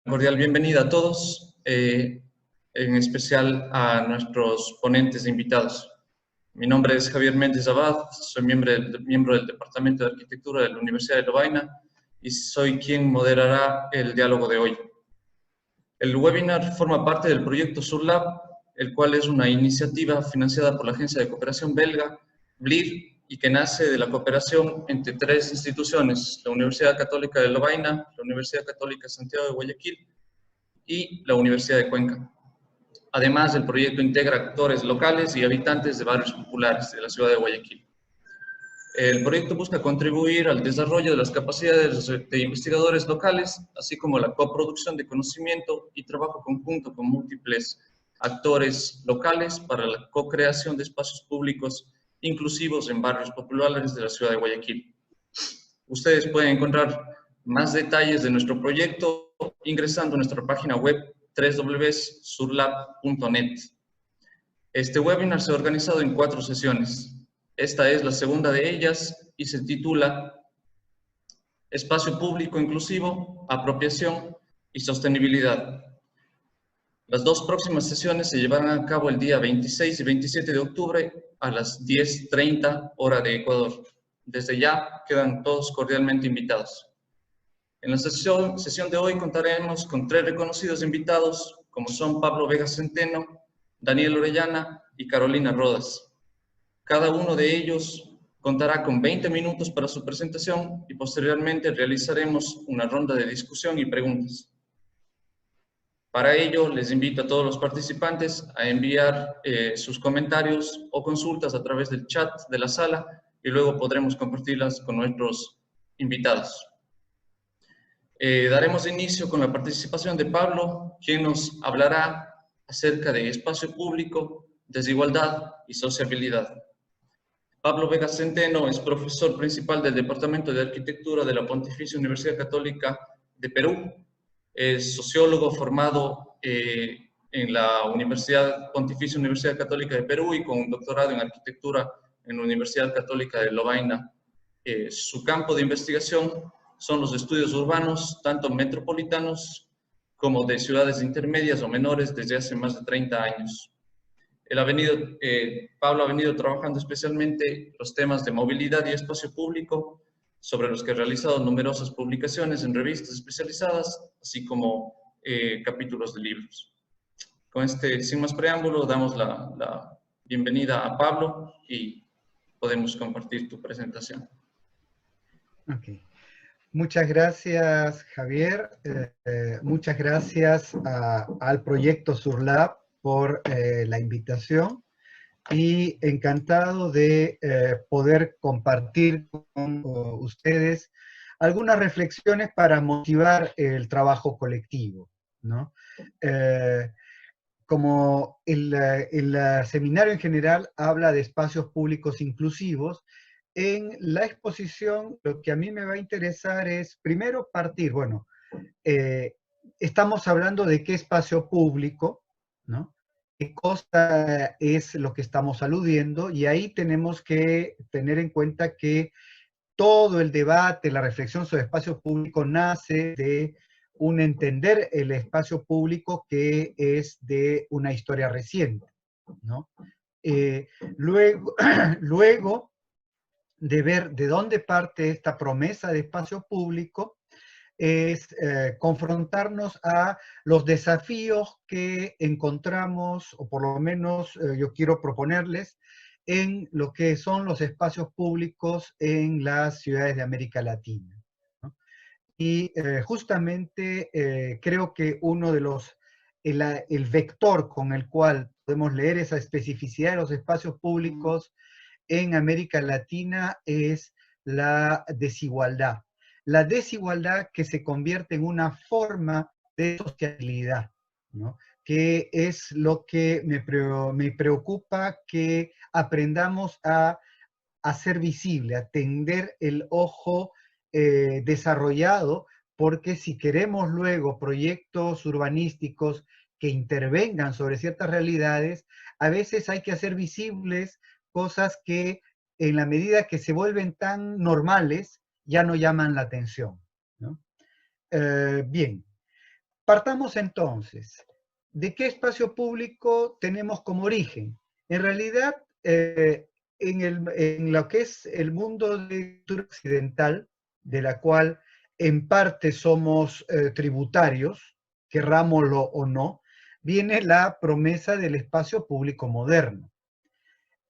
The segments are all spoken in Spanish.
cordial bienvenida a todos, en especial a nuestros ponentes e invitados. Mi nombre es Javier Méndez Abad, soy miembro del Departamento de Arquitectura de la Universidad de Lovaina y soy quien moderará el diálogo de hoy. El webinar forma parte del proyecto SURLAB, el cual es una iniciativa financiada por la Agencia de Cooperación belga, BLIR, y que nace de la cooperación entre tres instituciones, la Universidad Católica de Lovaina, la Universidad Católica Santiago de Guayaquil y la Universidad de Cuenca. Además, el proyecto integra actores locales y habitantes de barrios populares de la ciudad de Guayaquil. El proyecto busca contribuir al desarrollo de las capacidades de investigadores locales, así como la coproducción de conocimiento y trabajo conjunto con múltiples actores locales para la co-creación de espacios públicos inclusivos en barrios populares de la ciudad de Guayaquil. Ustedes pueden encontrar más detalles de nuestro proyecto ingresando a nuestra página web www.surlab.net. Este webinar se ha organizado en 4 sesiones. Esta es la segunda de ellas y se titula Espacio Público Inclusivo, Apropiación y Sostenibilidad. Las 2 próximas sesiones se llevarán a cabo el día 26 y 27 de octubre a las 10:30 hora de Ecuador. Desde ya quedan todos cordialmente invitados. En la sesión de hoy contaremos con 3 reconocidos invitados, como son Pablo Vega Centeno, Daniel Orellana y Carolina Rodas. Cada uno de ellos contará con 20 minutos para su presentación y posteriormente realizaremos una ronda de discusión y preguntas. Para ello, les invito a todos los participantes a enviar sus comentarios o consultas a través del chat de la sala y luego podremos compartirlas con nuestros invitados. Daremos inicio con la participación de Pablo, quien nos hablará acerca de espacio público, desigualdad y sociabilidad. Pablo Vega Centeno es profesor principal del Departamento de Arquitectura de la Pontificia Universidad Católica de Perú. Es sociólogo formado en la Pontificia Universidad Católica de Perú y con un doctorado en arquitectura en la Universidad Católica de Lovaina. Su campo de investigación son los estudios urbanos, tanto metropolitanos como de ciudades intermedias o menores desde hace más de 30 años. Pablo ha venido trabajando especialmente los temas de movilidad y espacio público, sobre los que ha realizado numerosas publicaciones en revistas especializadas, así como capítulos de libros. Sin más preámbulo, damos la bienvenida a Pablo y podemos compartir tu presentación. Okay. Muchas gracias, Javier. Muchas gracias al proyecto SURLAB por la invitación y encantado de poder compartir con ustedes algunas reflexiones para motivar el trabajo colectivo, ¿no? Como el seminario en general habla de espacios públicos inclusivos, en la exposición lo que a mí me va a interesar es primero partir, bueno, estamos hablando de qué espacio público, ¿no? ¿Qué cosa es lo que estamos aludiendo? Y ahí tenemos que tener en cuenta que todo el debate, la reflexión sobre espacio público nace de un entender el espacio público que es de una historia reciente, ¿no? Luego de ver de dónde parte esta promesa de espacio público, es confrontarnos a los desafíos que encontramos, o por lo menos yo quiero proponerles, en lo que son los espacios públicos en las ciudades de América Latina, ¿no? Y justamente creo que uno de el vector con el cual podemos leer esa especificidad de los espacios públicos en América Latina es la desigualdad. La desigualdad que se convierte en una forma de sociabilidad, ¿no? Que es lo que me preocupa que aprendamos a hacer visible, a tender el ojo desarrollado, porque si queremos luego proyectos urbanísticos que intervengan sobre ciertas realidades, a veces hay que hacer visibles cosas que en la medida que se vuelven tan normales, ya no llaman la atención, ¿no? Bien, Partamos entonces. ¿De qué espacio público tenemos como origen? En realidad, en lo que es el mundo de la cultura occidental, de la cual en parte somos tributarios, querrámoslo o no, viene la promesa del espacio público moderno.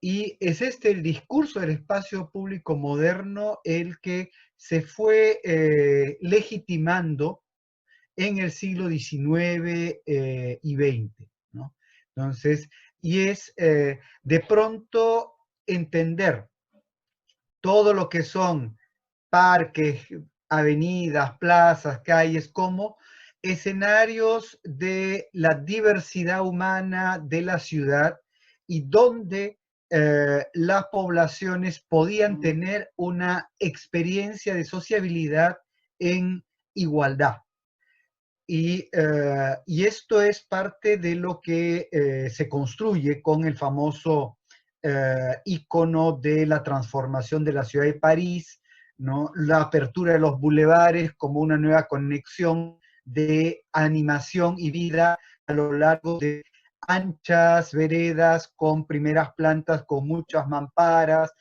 Y es este el discurso del espacio público moderno el que se fue legitimando en el siglo XIX y XX, ¿no? Entonces, y es de pronto entender todo lo que son parques, avenidas, plazas, calles, como escenarios de la diversidad humana de la ciudad y donde las poblaciones podían tener una experiencia de sociabilidad en igualdad. Y esto es parte de lo que se construye con el famoso icono de la transformación de la ciudad de París, ¿no? La apertura de los bulevares como una nueva conexión de animación y vida a lo largo de anchas veredas con primeras plantas, con muchas mamparas,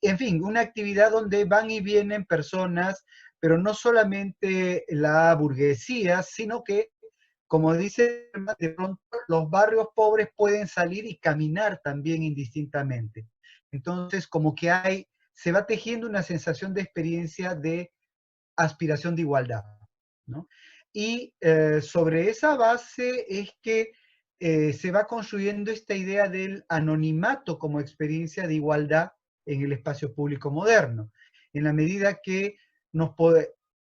en fin, una actividad donde van y vienen personas, pero no solamente la burguesía, sino que, como dice, de pronto los barrios pobres pueden salir y caminar también indistintamente. Entonces, como que se va tejiendo una sensación de experiencia de aspiración de igualdad, ¿no? Y sobre esa base es que se va construyendo esta idea del anonimato como experiencia de igualdad en el espacio público moderno, en la medida que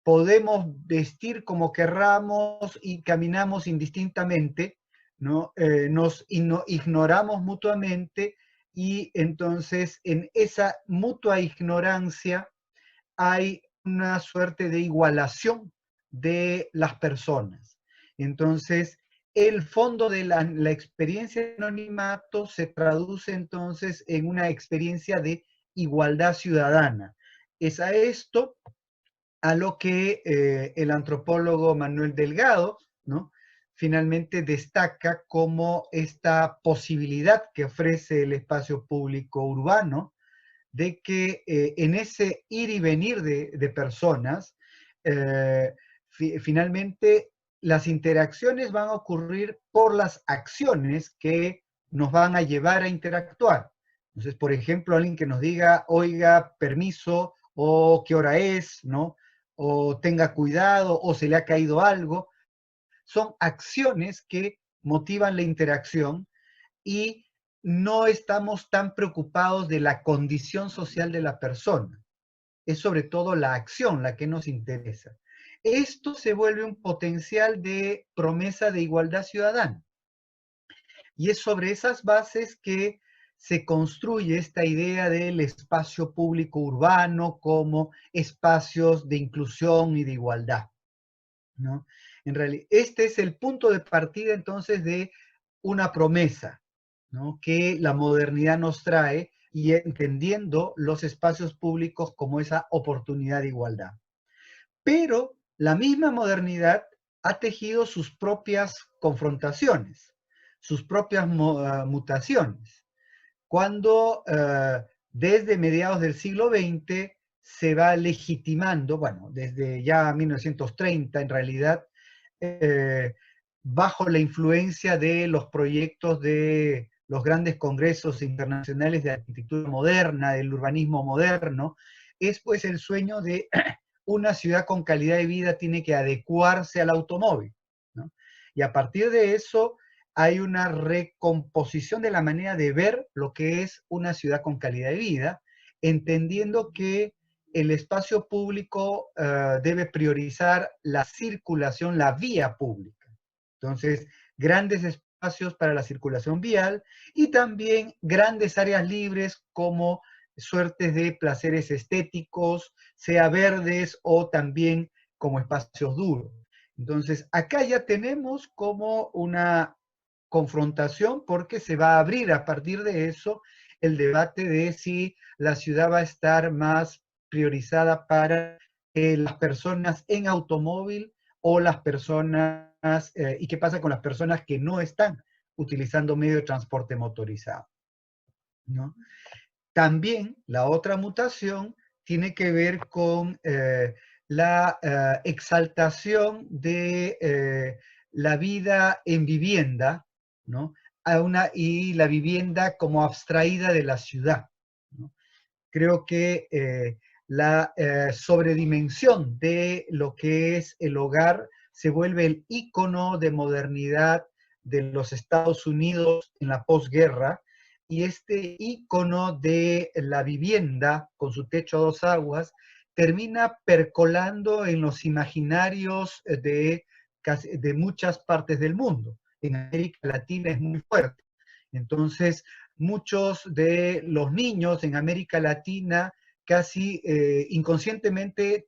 podemos vestir como querramos y caminamos indistintamente, ¿no? Nos ignoramos mutuamente y entonces en esa mutua ignorancia hay una suerte de igualación de las personas. Entonces, el fondo de la experiencia de anonimato se traduce entonces en una experiencia de igualdad ciudadana. Es a esto a lo que el antropólogo Manuel Delgado, ¿no?, finalmente destaca como esta posibilidad que ofrece el espacio público urbano de que en ese ir y venir de personas, finalmente las interacciones van a ocurrir por las acciones que nos van a llevar a interactuar. Entonces, por ejemplo, alguien que nos diga, oiga, permiso, o qué hora es, ¿no? O tenga cuidado, o se le ha caído algo, son acciones que motivan la interacción y no estamos tan preocupados de la condición social de la persona. Es sobre todo la acción la que nos interesa. Esto se vuelve un potencial de promesa de igualdad ciudadana. Y es sobre esas bases que se construye esta idea del espacio público urbano como espacios de inclusión y de igualdad, ¿no? En realidad, este es el punto de partida entonces de una promesa, ¿no?, que la modernidad nos trae y entendiendo los espacios públicos como esa oportunidad de igualdad. Pero la misma modernidad ha tejido sus propias confrontaciones, sus propias mutaciones. Cuando desde mediados del siglo XX se va legitimando, bueno, desde ya 1930 en realidad, bajo la influencia de los proyectos de los grandes congresos internacionales de arquitectura moderna, del urbanismo moderno, es pues el sueño de una ciudad con calidad de vida tiene que adecuarse al automóvil, ¿no? Y a partir de eso hay una recomposición de la manera de ver lo que es una ciudad con calidad de vida, entendiendo que el espacio público debe priorizar la circulación, la vía pública. Entonces, grandes espacios para la circulación vial y también grandes áreas libres como suertes de placeres estéticos, sea verdes o también como espacios duros. Entonces, acá ya tenemos como una confrontación porque se va a abrir a partir de eso el debate de si la ciudad va a estar más priorizada para las personas en automóvil o las personas, y qué pasa con las personas que no están utilizando medio de transporte motorizado, ¿no? También la otra mutación tiene que ver con la exaltación de la vida en vivienda, ¿no? Y la vivienda como abstraída de la ciudad, ¿no? Creo que la sobredimensión de lo que es el hogar se vuelve el ícono de modernidad de los Estados Unidos en la posguerra, y este ícono de la vivienda con su techo a dos aguas termina percolando en los imaginarios de muchas partes del mundo. En América Latina es muy fuerte. Entonces, muchos de los niños en América Latina casi inconscientemente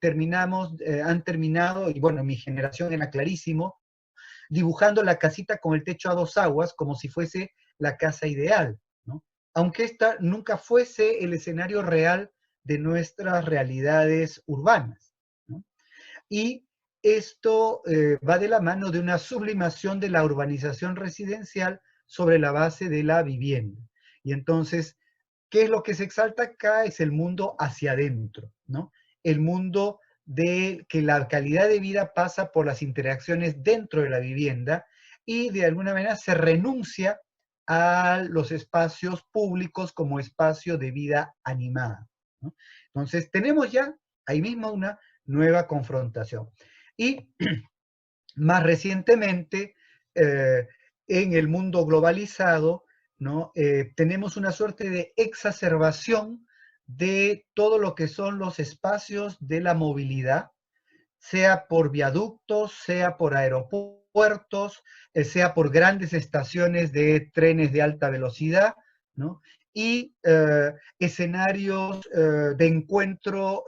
han terminado, y bueno, mi generación era clarísimo, dibujando la casita con el techo a dos aguas como si fuese la casa ideal, ¿no? Aunque esta nunca fuese el escenario real de nuestras realidades urbanas, ¿no? Y esto va de la mano de una sublimación de la urbanización residencial sobre la base de la vivienda. Y entonces, ¿qué es lo que se exalta acá? Es el mundo hacia adentro, ¿no? El mundo de que la calidad de vida pasa por las interacciones dentro de la vivienda, y de alguna manera se renuncia a los espacios públicos como espacio de vida animada, ¿no? Entonces, tenemos ya ahí mismo una nueva confrontación. Y más recientemente, en el mundo globalizado, ¿no? Tenemos una suerte de exacerbación de todo lo que son los espacios de la movilidad, sea por viaductos, sea por aeropuertos, sea por grandes estaciones de trenes de alta velocidad, ¿no? Y escenarios de encuentro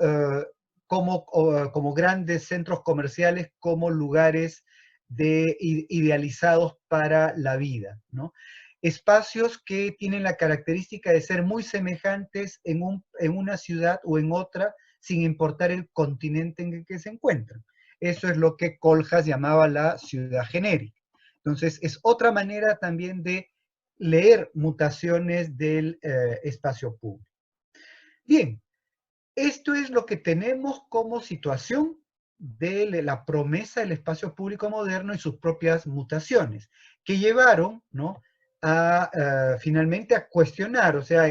como grandes centros comerciales, como lugares idealizados para la vida, ¿no? Espacios que tienen la característica de ser muy semejantes en una ciudad o en otra, sin importar el continente en el que se encuentran. Eso es lo que Kohlhaas llamaba la ciudad genérica. Entonces, es otra manera también de leer mutaciones del espacio público. Bien, esto es lo que tenemos como situación de la promesa del espacio público moderno y sus propias mutaciones, que llevaron, ¿no?, finalmente a cuestionar, o sea,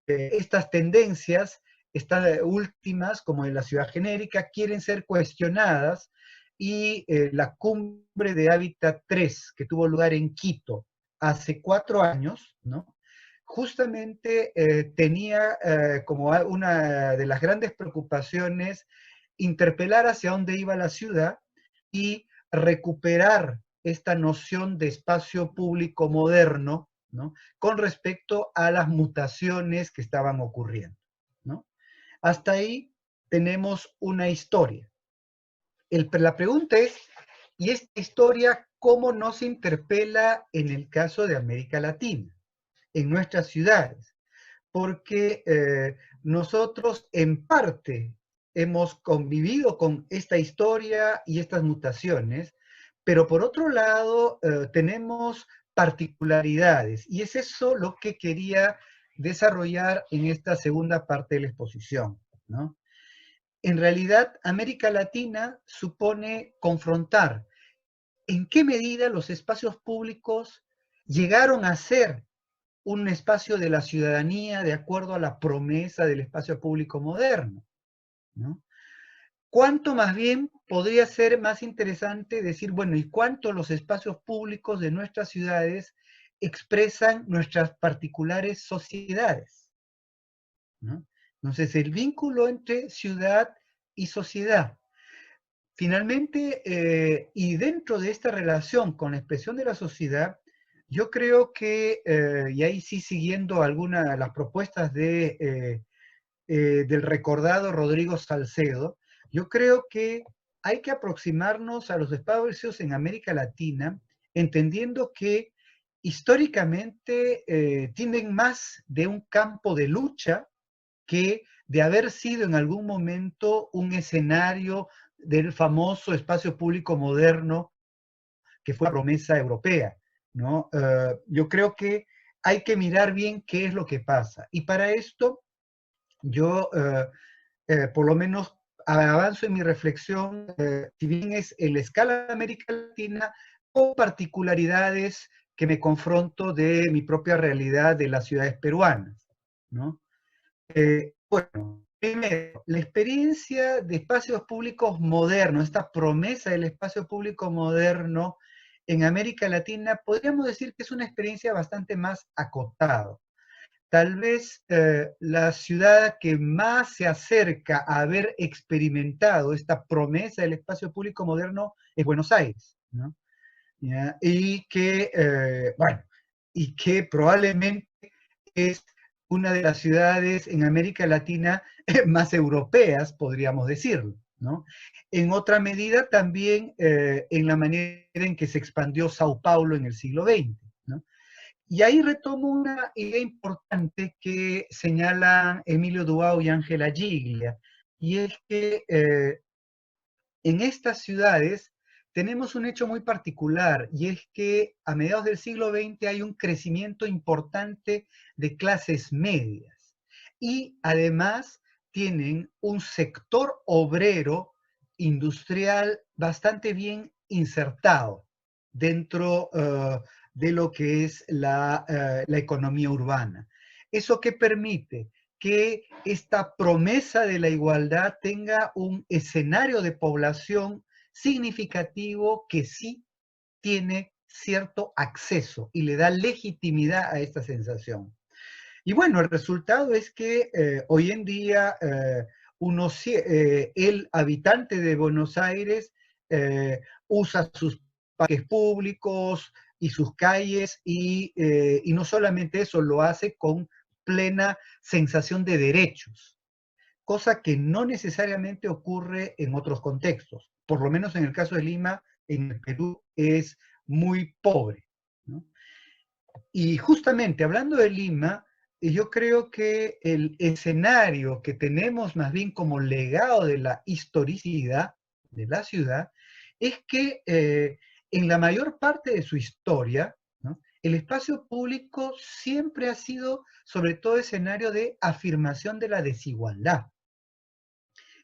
estas tendencias, estas últimas, como en la ciudad genérica, quieren ser cuestionadas, y la cumbre de Hábitat 3, que tuvo lugar en Quito hace 4 años, ¿no?, justamente tenía como una de las grandes preocupaciones interpelar hacia dónde iba la ciudad y recuperar esta noción de espacio público moderno, ¿no?, con respecto a las mutaciones que estaban ocurriendo, ¿no? Hasta ahí tenemos una historia. La pregunta es, ¿y esta historia cómo nos interpela en el caso de América Latina, en nuestras ciudades? Porque nosotros en parte hemos convivido con esta historia y estas mutaciones, pero por otro lado tenemos particularidades, y es eso lo que quería desarrollar en esta segunda parte de la exposición, ¿no? En realidad, América Latina supone confrontar en qué medida los espacios públicos llegaron a ser un espacio de la ciudadanía de acuerdo a la promesa del espacio público moderno, ¿no? ¿Cuánto más bien podría ser más interesante decir, bueno, y cuánto los espacios públicos de nuestras ciudades expresan nuestras particulares sociedades, ¿no? Entonces, el vínculo entre ciudad y sociedad. Finalmente, y dentro de esta relación con la expresión de la sociedad, yo creo que, y ahí sí siguiendo algunas de las propuestas del recordado Rodrigo Salcedo, yo creo que hay que aproximarnos a los espacios en América Latina, entendiendo que históricamente tienen más de un campo de lucha que de haber sido en algún momento un escenario del famoso espacio público moderno que fue la promesa europea, ¿no? Yo creo que hay que mirar bien qué es lo que pasa. Y para esto, yo por lo menos avanzo en mi reflexión, si bien es en la escala de América Latina, con particularidades que me confronto de mi propia realidad de las ciudades peruanas, ¿no? Bueno, primero, la experiencia de espacios públicos modernos, esta promesa del espacio público moderno en América Latina, podríamos decir que es una experiencia bastante más acotada. Tal vez la ciudad que más se acerca a haber experimentado esta promesa del espacio público moderno es Buenos Aires, ¿no? ¿Ya? Bueno, y que probablemente es una de las ciudades en América Latina más europeas, podríamos decirlo, ¿no? En otra medida también en la manera en que se expandió Sao Paulo en el siglo XX, ¿no? Y ahí retomo una idea importante que señalan Emilio Duau y Ángela Giglia, y es que en estas ciudades tenemos un hecho muy particular, y es que a mediados del siglo XX hay un crecimiento importante de clases medias, y además tienen un sector obrero industrial bastante bien insertado dentro de lo que es la economía urbana. ¿Eso qué permite? Que esta promesa de la igualdad tenga un escenario de población significativo que sí tiene cierto acceso y le da legitimidad a esta sensación. Y bueno, el resultado es que hoy en día el habitante de Buenos Aires usa sus parques públicos y sus calles y no solamente eso, lo hace con plena sensación de derechos, cosa que no necesariamente ocurre en otros contextos. Por lo menos en el caso de Lima, en el Perú es muy pobre, ¿no? Y justamente hablando de Lima, yo creo que el escenario que tenemos más bien como legado de la historicidad de la ciudad es que en la mayor parte de su historia, ¿no?, el espacio público siempre ha sido sobre todo escenario de afirmación de la desigualdad.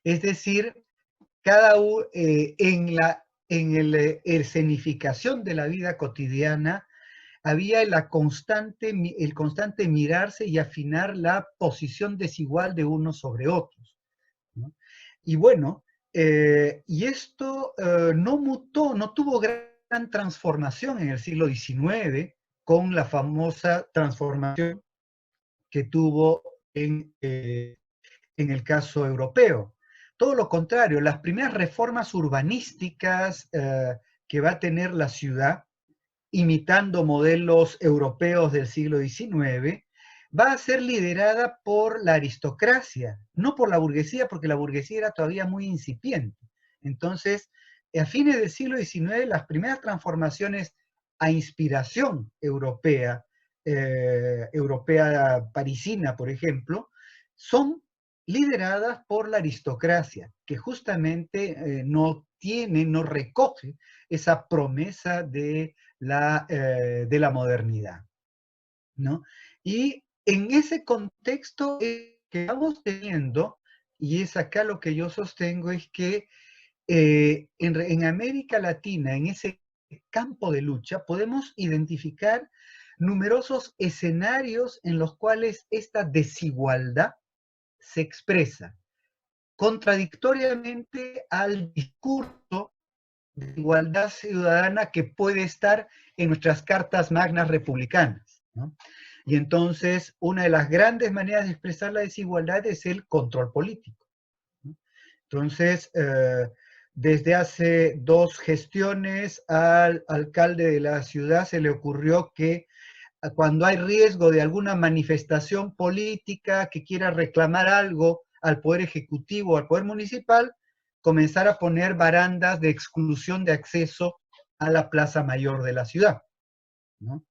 Es decir, en la escenificación de la vida cotidiana, había el constante mirarse y afinar la posición desigual de unos sobre otros, ¿no? Y bueno, y esto no mutó, no tuvo gran transformación en el siglo XIX con la famosa transformación que tuvo en el caso europeo. Todo lo contrario, las primeras reformas urbanísticas que va a tener la ciudad, imitando modelos europeos del siglo XIX, va a ser liderada por la aristocracia, no por la burguesía, porque la burguesía era todavía muy incipiente. Entonces, a fines del siglo XIX, las primeras transformaciones a inspiración europea, europea parisina, por ejemplo, son lideradas por la aristocracia, que justamente no recoge esa promesa de la modernidad, ¿no? Y en ese contexto que vamos teniendo, y es acá lo que yo sostengo, es que en América Latina, en ese campo de lucha, podemos identificar numerosos escenarios en los cuales esta desigualdad se expresa contradictoriamente al discurso de igualdad ciudadana que puede estar en nuestras cartas magnas republicanas, ¿no? Y entonces, una de las grandes maneras de expresar la desigualdad es el control político, ¿no? Entonces, desde hace 2 gestiones al alcalde de la ciudad se le ocurrió que cuando hay riesgo de alguna manifestación política que quiera reclamar algo al Poder Ejecutivo o al Poder Municipal, comenzar a poner barandas de exclusión de acceso a la Plaza Mayor de la ciudad, ¿no?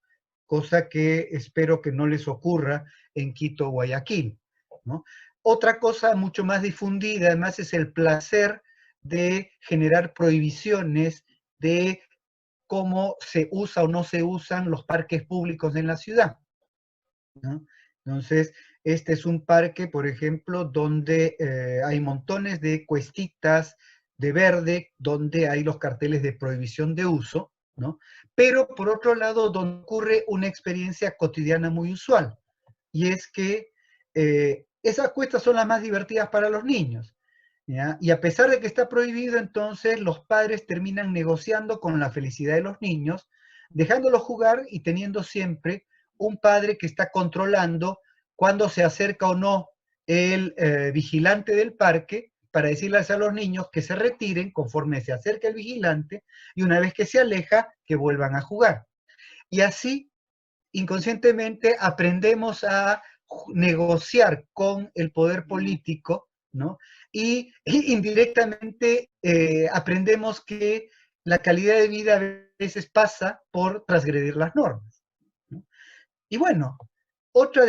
Cosa que espero que no les ocurra en Quito o Guayaquil, ¿no? Otra cosa mucho más difundida, además, es el placer de generar prohibiciones de cómo se usa o no se usan los parques públicos en la ciudad, ¿no? Entonces, este es un parque, por ejemplo, donde hay montones de cuestitas de verde, donde hay los carteles de prohibición de uso, ¿no? Pero por otro lado, donde ocurre una experiencia cotidiana muy usual, y es que esas cuestas son las más divertidas para los niños, ¿ya? Y a pesar de que está prohibido, entonces los padres terminan negociando con la felicidad de los niños, dejándolos jugar y teniendo siempre un padre que está controlando cuándo se acerca o no el vigilante del parque para decirles a los niños que se retiren conforme se acerca el vigilante y una vez que se aleja, que vuelvan a jugar. Y así, inconscientemente, aprendemos a negociar con el poder político, ¿no? Y indirectamente aprendemos que la calidad de vida a veces pasa por transgredir las normas, ¿no? Y bueno, otra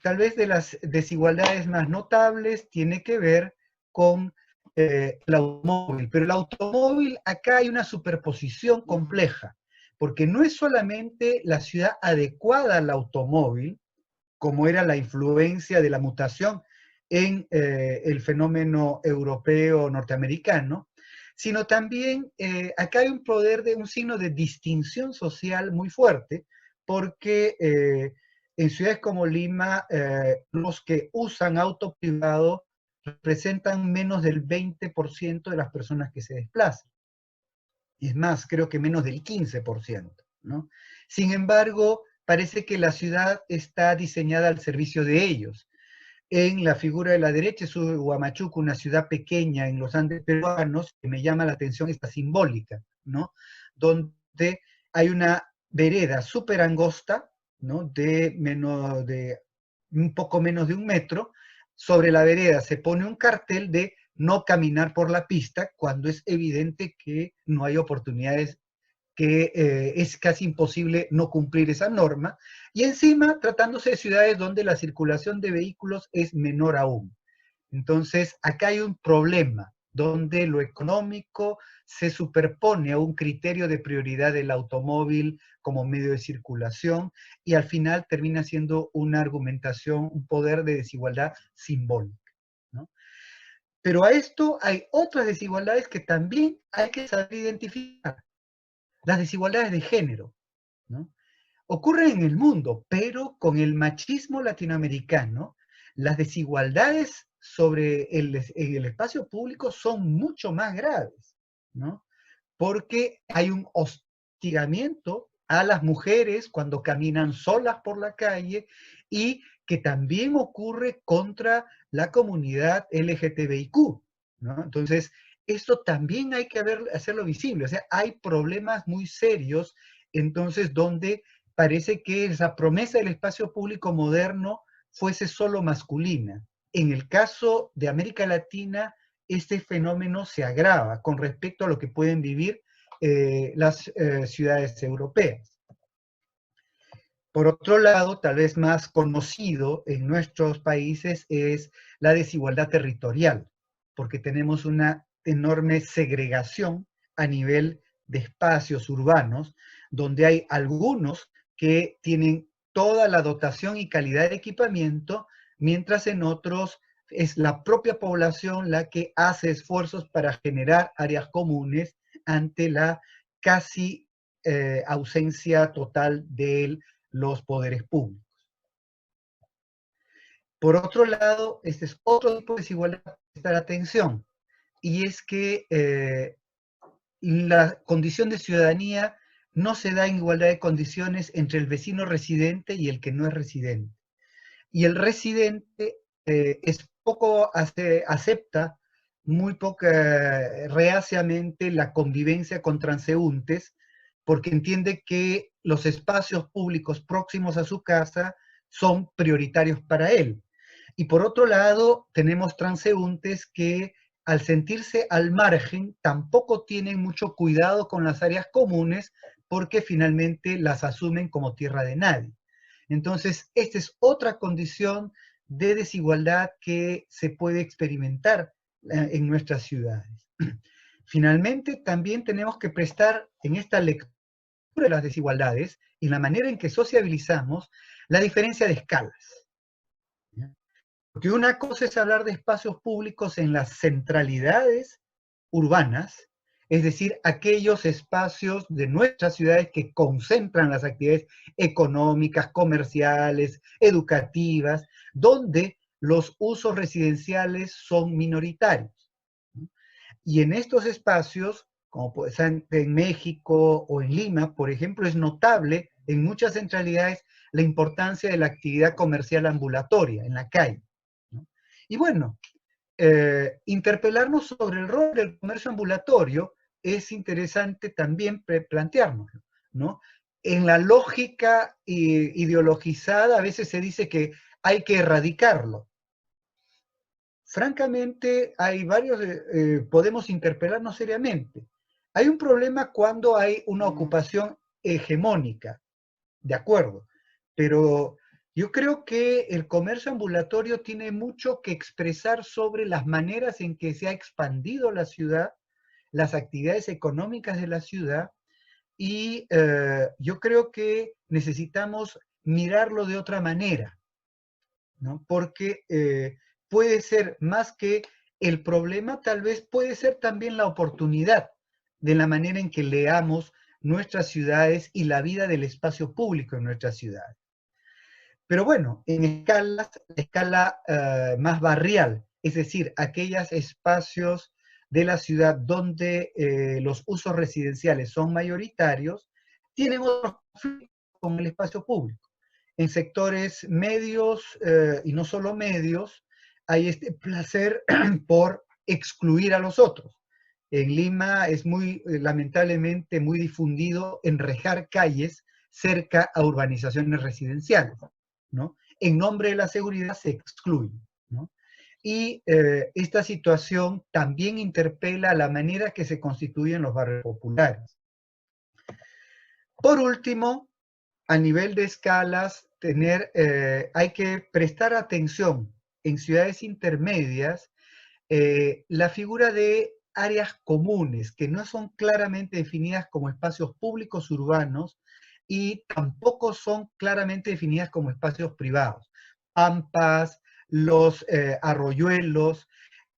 tal vez de las desigualdades más notables tiene que ver con el automóvil, pero el automóvil acá hay una superposición compleja, porque no es solamente la ciudad adecuada al automóvil, como era la influencia de la mutación en el fenómeno europeo norteamericano, sino también acá hay un poder de un signo de distinción social muy fuerte, porque en ciudades como Lima, los que usan auto privado representan menos del 20% de las personas que se desplazan. Es más, creo que menos del 15%, ¿no? Sin embargo, parece que la ciudad está diseñada al servicio de ellos. En la figura de la derecha es Huamachuco, una ciudad pequeña en los Andes peruanos, que me llama la atención esta simbólica, ¿no? Donde hay una vereda súper angosta, ¿no? De un poco menos de 1 metro. Sobre la vereda se pone un cartel de no caminar por la pista cuando es evidente que no hay oportunidades, que es casi imposible no cumplir esa norma, y encima tratándose de ciudades donde la circulación de vehículos es menor aún. Entonces, acá hay un problema donde lo económico se superpone a un criterio de prioridad del automóvil como medio de circulación y al final termina siendo una argumentación, un poder de desigualdad simbólica, ¿no? Pero a esto hay otras desigualdades que también hay que saber identificar. Las desigualdades de género, ¿no? Ocurren en el mundo, pero con el machismo latinoamericano, las desigualdades sobre en el espacio público son mucho más graves, ¿no? Porque hay un hostigamiento a las mujeres cuando caminan solas por la calle y que también ocurre contra la comunidad LGTBIQ, ¿no? Entonces, esto también hay que hacerlo visible. O sea, hay problemas muy serios, entonces, donde parece que esa promesa del espacio público moderno fuese solo masculina. En el caso de América Latina, este fenómeno se agrava con respecto a lo que pueden vivir las ciudades europeas. Por otro lado, tal vez más conocido en nuestros países es la desigualdad territorial, porque tenemos una enorme segregación a nivel de espacios urbanos, donde hay algunos que tienen toda la dotación y calidad de equipamiento, mientras en otros es la propia población la que hace esfuerzos para generar áreas comunes ante la casi ausencia total de los poderes públicos. Por otro lado, este es otro tipo de desigualdad que prestar atención, y es que la condición de ciudadanía no se da en igualdad de condiciones entre el vecino residente y el que no es residente. Y el residente es poco acepta muy poco reaciamente la convivencia con transeúntes, porque entiende que los espacios públicos próximos a su casa son prioritarios para él. Y por otro lado, tenemos transeúntes que al sentirse al margen tampoco tienen mucho cuidado con las áreas comunes porque finalmente las asumen como tierra de nadie. Entonces, esta es otra condición de desigualdad que se puede experimentar en nuestras ciudades. Finalmente, también tenemos que prestar en esta lectura de las desigualdades y la manera en que sociabilizamos la diferencia de escalas. Porque una cosa es hablar de espacios públicos en las centralidades urbanas, es decir, aquellos espacios de nuestras ciudades que concentran las actividades económicas, comerciales, educativas, donde los usos residenciales son minoritarios. Y en estos espacios, como puede ser en México o en Lima, por ejemplo, es notable en muchas centralidades la importancia de la actividad comercial ambulatoria en la calle, ¿no? Y bueno, interpelarnos sobre el rol del comercio ambulatorio es interesante también planteárnoslo, ¿no? En la lógica ideologizada a veces se dice que hay que erradicarlo. Francamente, hay varios, podemos interpelarnos seriamente. Hay un problema cuando hay una ocupación hegemónica, de acuerdo, pero yo creo que el comercio ambulatorio tiene mucho que expresar sobre las maneras en que se ha expandido la ciudad, las actividades económicas de la ciudad, y yo creo que necesitamos mirarlo de otra manera, ¿no? Porque puede ser más que el problema, tal vez puede ser también la oportunidad de la manera en que leamos nuestras ciudades y la vida del espacio público en nuestras ciudades. Pero bueno, en la escala más barrial, es decir, aquellos espacios de la ciudad donde los usos residenciales son mayoritarios, tienen otros conflictos con el espacio público. En sectores medios y no solo medios, hay este placer por excluir a los otros. En Lima es muy, lamentablemente, muy difundido enrejar calles cerca a urbanizaciones residenciales, ¿no? En nombre de la seguridad se excluye, ¿no? Y esta situación también interpela la manera que se constituyen los barrios populares. Por último, a nivel de escalas, hay que prestar atención en ciudades intermedias la figura de áreas comunes que no son claramente definidas como espacios públicos urbanos y tampoco son claramente definidas como espacios privados. Pampas, los arroyuelos.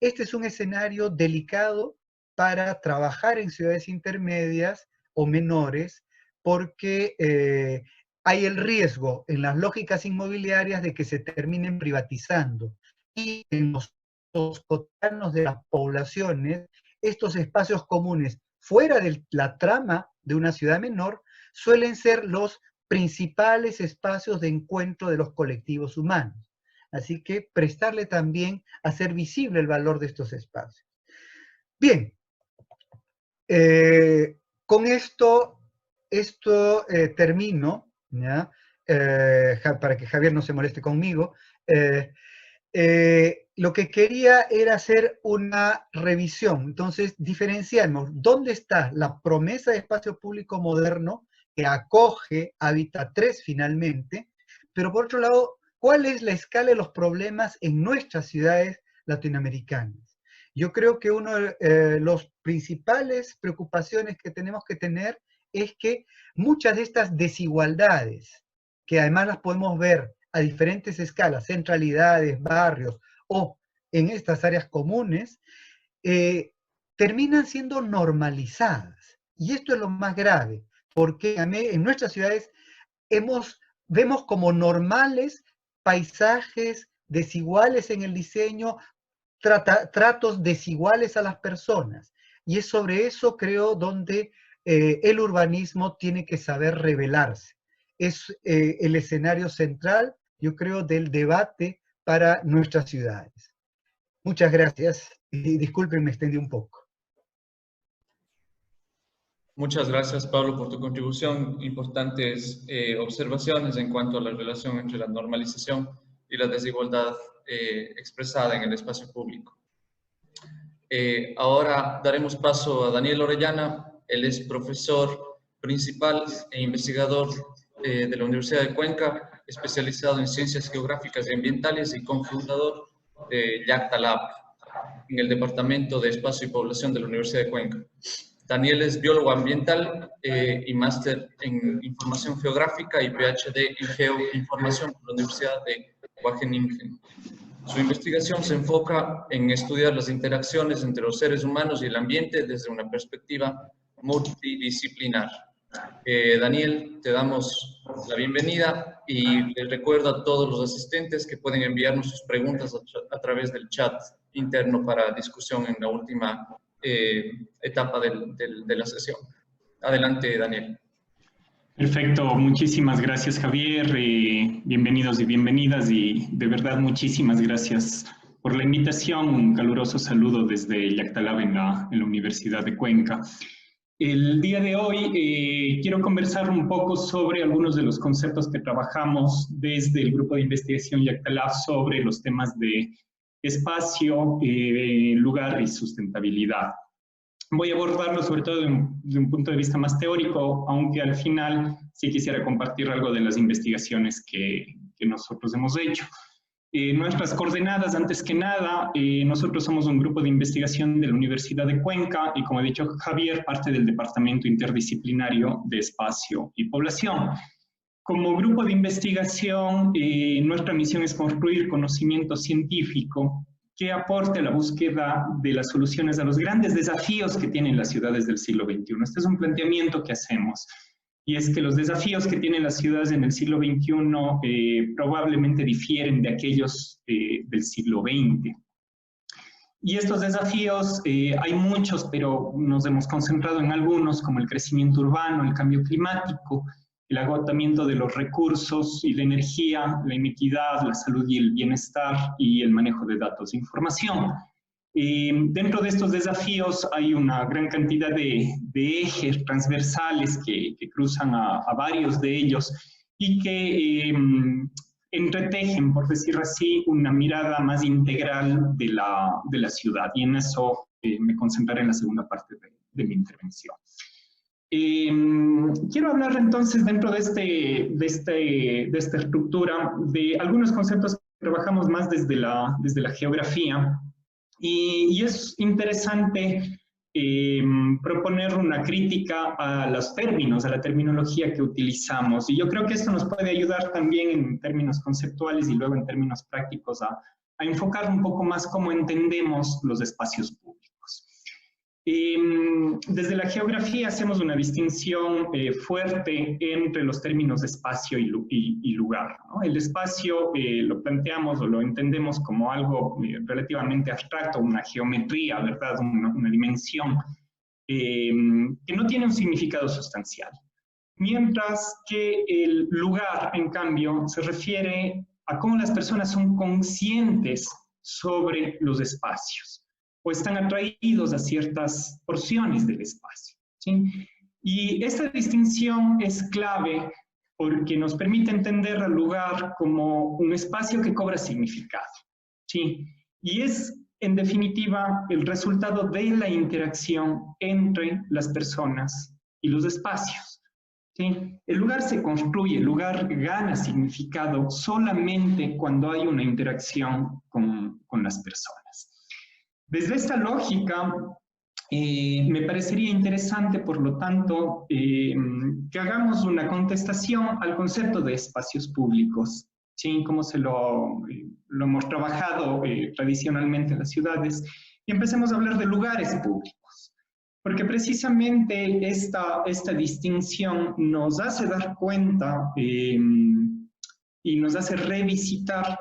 Este es un escenario delicado para trabajar en ciudades intermedias o menores porque hay el riesgo en las lógicas inmobiliarias de que se terminen privatizando. Y en los cotidianos de las poblaciones, estos espacios comunes fuera de la trama de una ciudad menor suelen ser los principales espacios de encuentro de los colectivos humanos. Así que prestarle también, hacer visible el valor de estos espacios. Bien, con esto termino, ¿ya? Para que Javier no se moleste conmigo. Lo que quería era hacer una revisión. Entonces, diferenciamos dónde está la promesa de espacio público moderno que acoge Hábitat 3 finalmente, pero por otro lado, ¿cuál es la escala de los problemas en nuestras ciudades latinoamericanas? Yo creo que una de las principales preocupaciones que tenemos que tener es que muchas de estas desigualdades, que además las podemos ver a diferentes escalas, centralidades, barrios o en estas áreas comunes, terminan siendo normalizadas. Y esto es lo más grave, porque en nuestras ciudades vemos como normales paisajes desiguales en el diseño, tratos desiguales a las personas. Y es sobre eso, creo, donde el urbanismo tiene que saber revelarse. Es el escenario central, yo creo, del debate para nuestras ciudades. Muchas gracias y disculpen, me extendí un poco. Muchas gracias, Pablo, por tu contribución. Importantes observaciones en cuanto a la relación entre la normalización y la desigualdad expresada en el espacio público. Ahora daremos paso a Daniel Orellana. Él es profesor principal e investigador de la Universidad de Cuenca, especializado en ciencias geográficas y ambientales y cofundador de Yacta Lab. en el Departamento de Espacio y Población de la Universidad de Cuenca. Daniel es biólogo ambiental y máster en Información Geográfica y PhD en Geoinformación por la Universidad de Wageningen. Su investigación se enfoca en estudiar las interacciones entre los seres humanos y el ambiente desde una perspectiva multidisciplinar. Daniel, te damos la bienvenida y les recuerdo a todos los asistentes que pueden enviarnos sus preguntas a través del chat interno para discusión en la última etapa de la sesión. Adelante, Daniel. Perfecto, muchísimas gracias, Javier. Bienvenidos y bienvenidas, y de verdad muchísimas gracias por la invitación. Un caluroso saludo desde Yactalab en la Universidad de Cuenca. El día de hoy quiero conversar un poco sobre algunos de los conceptos que trabajamos desde el Grupo de Investigación Yactalab sobre los temas de espacio, lugar y sustentabilidad. Voy a abordarlo sobre todo de un punto de vista más teórico, aunque al final sí quisiera compartir algo de las investigaciones que nosotros hemos hecho. Nuestras coordenadas, antes que nada, nosotros somos un grupo de investigación de la Universidad de Cuenca y, como ha dicho Javier, parte del Departamento Interdisciplinario de Espacio y Población. Como grupo de investigación, nuestra misión es construir conocimiento científico que aporte a la búsqueda de las soluciones a los grandes desafíos que tienen las ciudades del siglo XXI. Este es un planteamiento que hacemos, y es que los desafíos que tienen las ciudades en el siglo XXI probablemente difieren de aquellos del siglo XX. Y estos desafíos, hay muchos, pero nos hemos concentrado en algunos, como el crecimiento urbano, el cambio climático, el agotamiento de los recursos y la energía, la inequidad, la salud y el bienestar, y el manejo de datos e información. Dentro de estos desafíos hay una gran cantidad de ejes transversales que cruzan a varios de ellos y que entretejen, por decirlo así, una mirada más integral de la ciudad, y en eso me concentraré en la segunda parte de mi intervención. Quiero hablar entonces, dentro de esta estructura, de algunos conceptos que trabajamos más desde la geografía, y es interesante proponer una crítica a los términos, a la terminología que utilizamos, y yo creo que esto nos puede ayudar también en términos conceptuales y luego en términos prácticos a enfocar un poco más cómo entendemos los espacios públicos. Desde la geografía hacemos una distinción fuerte entre los términos de espacio y lugar, ¿no? El espacio lo planteamos o lo entendemos como algo relativamente abstracto, una geometría, ¿verdad? Una dimensión que no tiene un significado sustancial. Mientras que el lugar, en cambio, se refiere a cómo las personas son conscientes sobre los espacios, o están atraídos a ciertas porciones del espacio, ¿sí? Y esta distinción es clave porque nos permite entender al lugar como un espacio que cobra significado, ¿sí? Y es, en definitiva, el resultado de la interacción entre las personas y los espacios, ¿sí? El lugar se construye, el lugar gana significado solamente cuando hay una interacción con las personas. Desde esta lógica, me parecería interesante, por lo tanto, que hagamos una contestación al concepto de espacios públicos, ¿sí? Como lo hemos trabajado tradicionalmente en las ciudades, y empecemos a hablar de lugares públicos, porque precisamente esta distinción nos hace dar cuenta y nos hace revisitar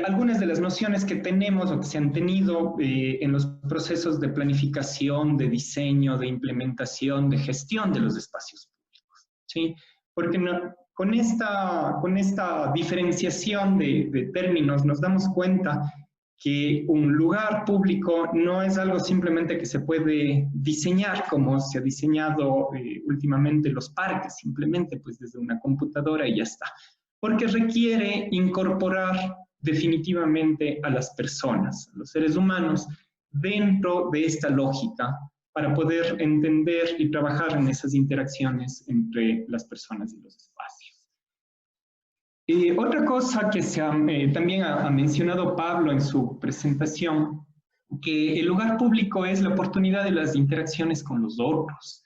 algunas de las nociones que tenemos o que se han tenido en los procesos de planificación, de diseño, de implementación, de gestión de los espacios públicos, ¿sí? Porque con esta diferenciación de términos nos damos cuenta que un lugar público no es algo simplemente que se puede diseñar como se ha diseñado últimamente los parques, simplemente pues desde una computadora y ya está, porque requiere incorporar definitivamente a las personas, a los seres humanos, dentro de esta lógica para poder entender y trabajar en esas interacciones entre las personas y los espacios. Otra cosa que también ha mencionado Pablo en su presentación que el lugar público es la oportunidad de las interacciones con los otros.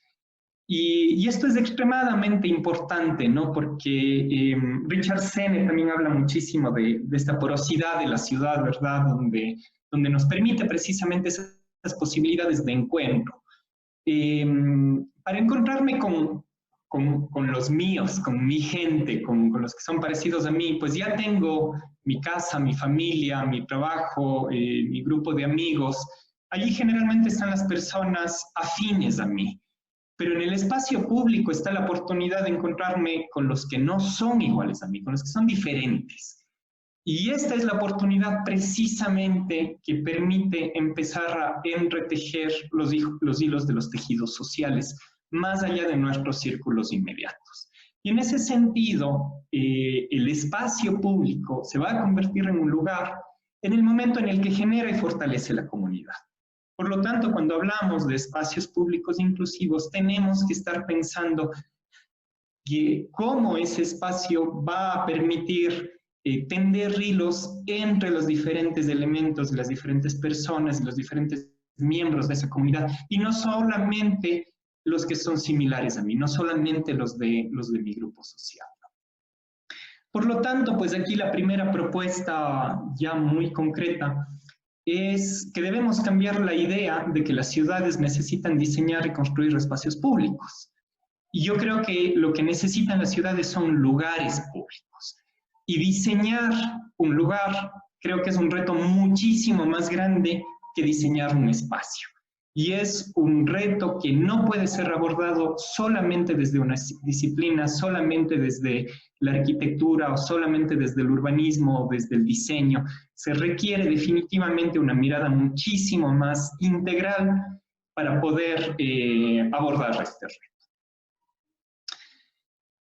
Y esto es extremadamente importante, ¿no? Porque Richard Sennett también habla muchísimo de esta porosidad de la ciudad, ¿verdad? Donde nos permite precisamente esas posibilidades de encuentro. Para encontrarme con los míos, con mi gente, con los que son parecidos a mí, pues ya tengo mi casa, mi familia, mi trabajo, mi grupo de amigos. Allí generalmente están las personas afines a mí. Pero en el espacio público está la oportunidad de encontrarme con los que no son iguales a mí, con los que son diferentes. Y esta es la oportunidad precisamente que permite empezar a entretejer los hilos de los tejidos sociales, más allá de nuestros círculos inmediatos. Y en ese sentido, el espacio público se va a convertir en un lugar en el momento en el que genera y fortalece la comunidad. Por lo tanto, cuando hablamos de espacios públicos inclusivos, tenemos que estar pensando cómo ese espacio va a permitir tender hilos entre los diferentes elementos, las diferentes personas, los diferentes miembros de esa comunidad, y no solamente los que son similares a mí, no solamente los de mi grupo social. Por lo tanto, pues aquí la primera propuesta ya muy concreta es que debemos cambiar la idea de que las ciudades necesitan diseñar y construir espacios públicos. Y yo creo que lo que necesitan las ciudades son lugares públicos. Y diseñar un lugar creo que es un reto muchísimo más grande que diseñar un espacio. Y es un reto que no puede ser abordado solamente desde una disciplina, solamente desde la arquitectura o solamente desde el urbanismo o desde el diseño. Se requiere definitivamente una mirada muchísimo más integral para poder abordar este reto.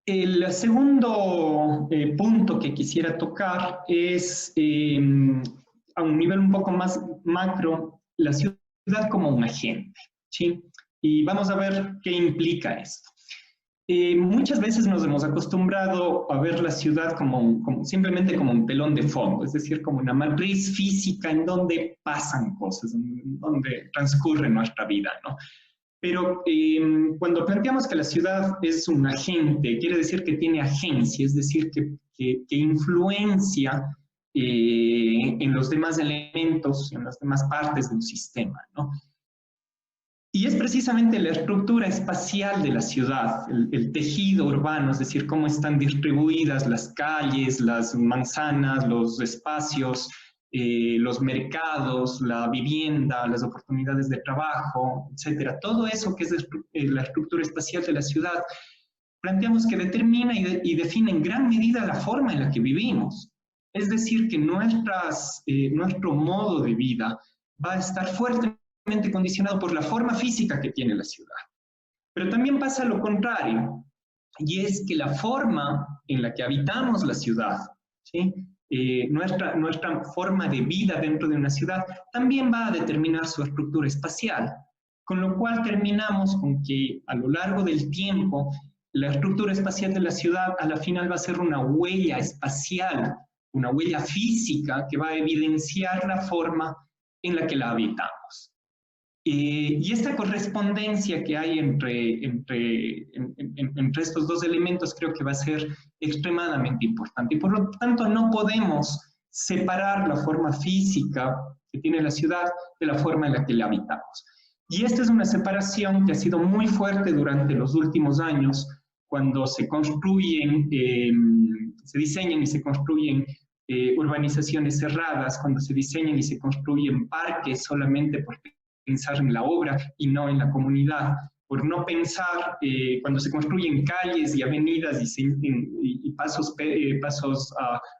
El segundo punto que quisiera tocar es, a un nivel un poco más macro, la ciudad como un agente, ¿sí? Y vamos a ver qué implica esto. Muchas veces nos hemos acostumbrado a ver la ciudad simplemente como un telón de fondo, es decir, como una matriz física en donde pasan cosas, en donde transcurre nuestra vida, ¿no? Pero cuando planteamos que la ciudad es un agente, quiere decir que tiene agencia, es decir, que influencia en los demás elementos, en las demás partes de un sistema, ¿no? Y es precisamente la estructura espacial de la ciudad, el tejido urbano, es decir, cómo están distribuidas las calles, las manzanas, los espacios, los mercados, la vivienda, las oportunidades de trabajo, etcétera. Todo eso que es la estructura espacial de la ciudad, planteamos que determina y define en gran medida la forma en la que vivimos. Es decir, que nuestro modo de vida va a estar fuertemente condicionado por la forma física que tiene la ciudad. Pero también pasa lo contrario, y es que la forma en la que habitamos la ciudad, ¿sí? Nuestra forma de vida dentro de una ciudad también va a determinar su estructura espacial, con lo cual terminamos con que a lo largo del tiempo la estructura espacial de la ciudad a la final va a ser una huella espacial, una huella física que va a evidenciar la forma en la que la habitamos. Y esta correspondencia que hay entre estos dos elementos creo que va a ser extremadamente importante. Y por lo tanto no podemos separar la forma física que tiene la ciudad de la forma en la que la habitamos. Y esta es una separación que ha sido muy fuerte durante los últimos años, cuando se construyen, se diseñan y se construyen urbanizaciones cerradas, cuando se diseñan y se construyen parques solamente por pensar en la obra y no en la comunidad, por no pensar cuando se construyen calles y avenidas y pasos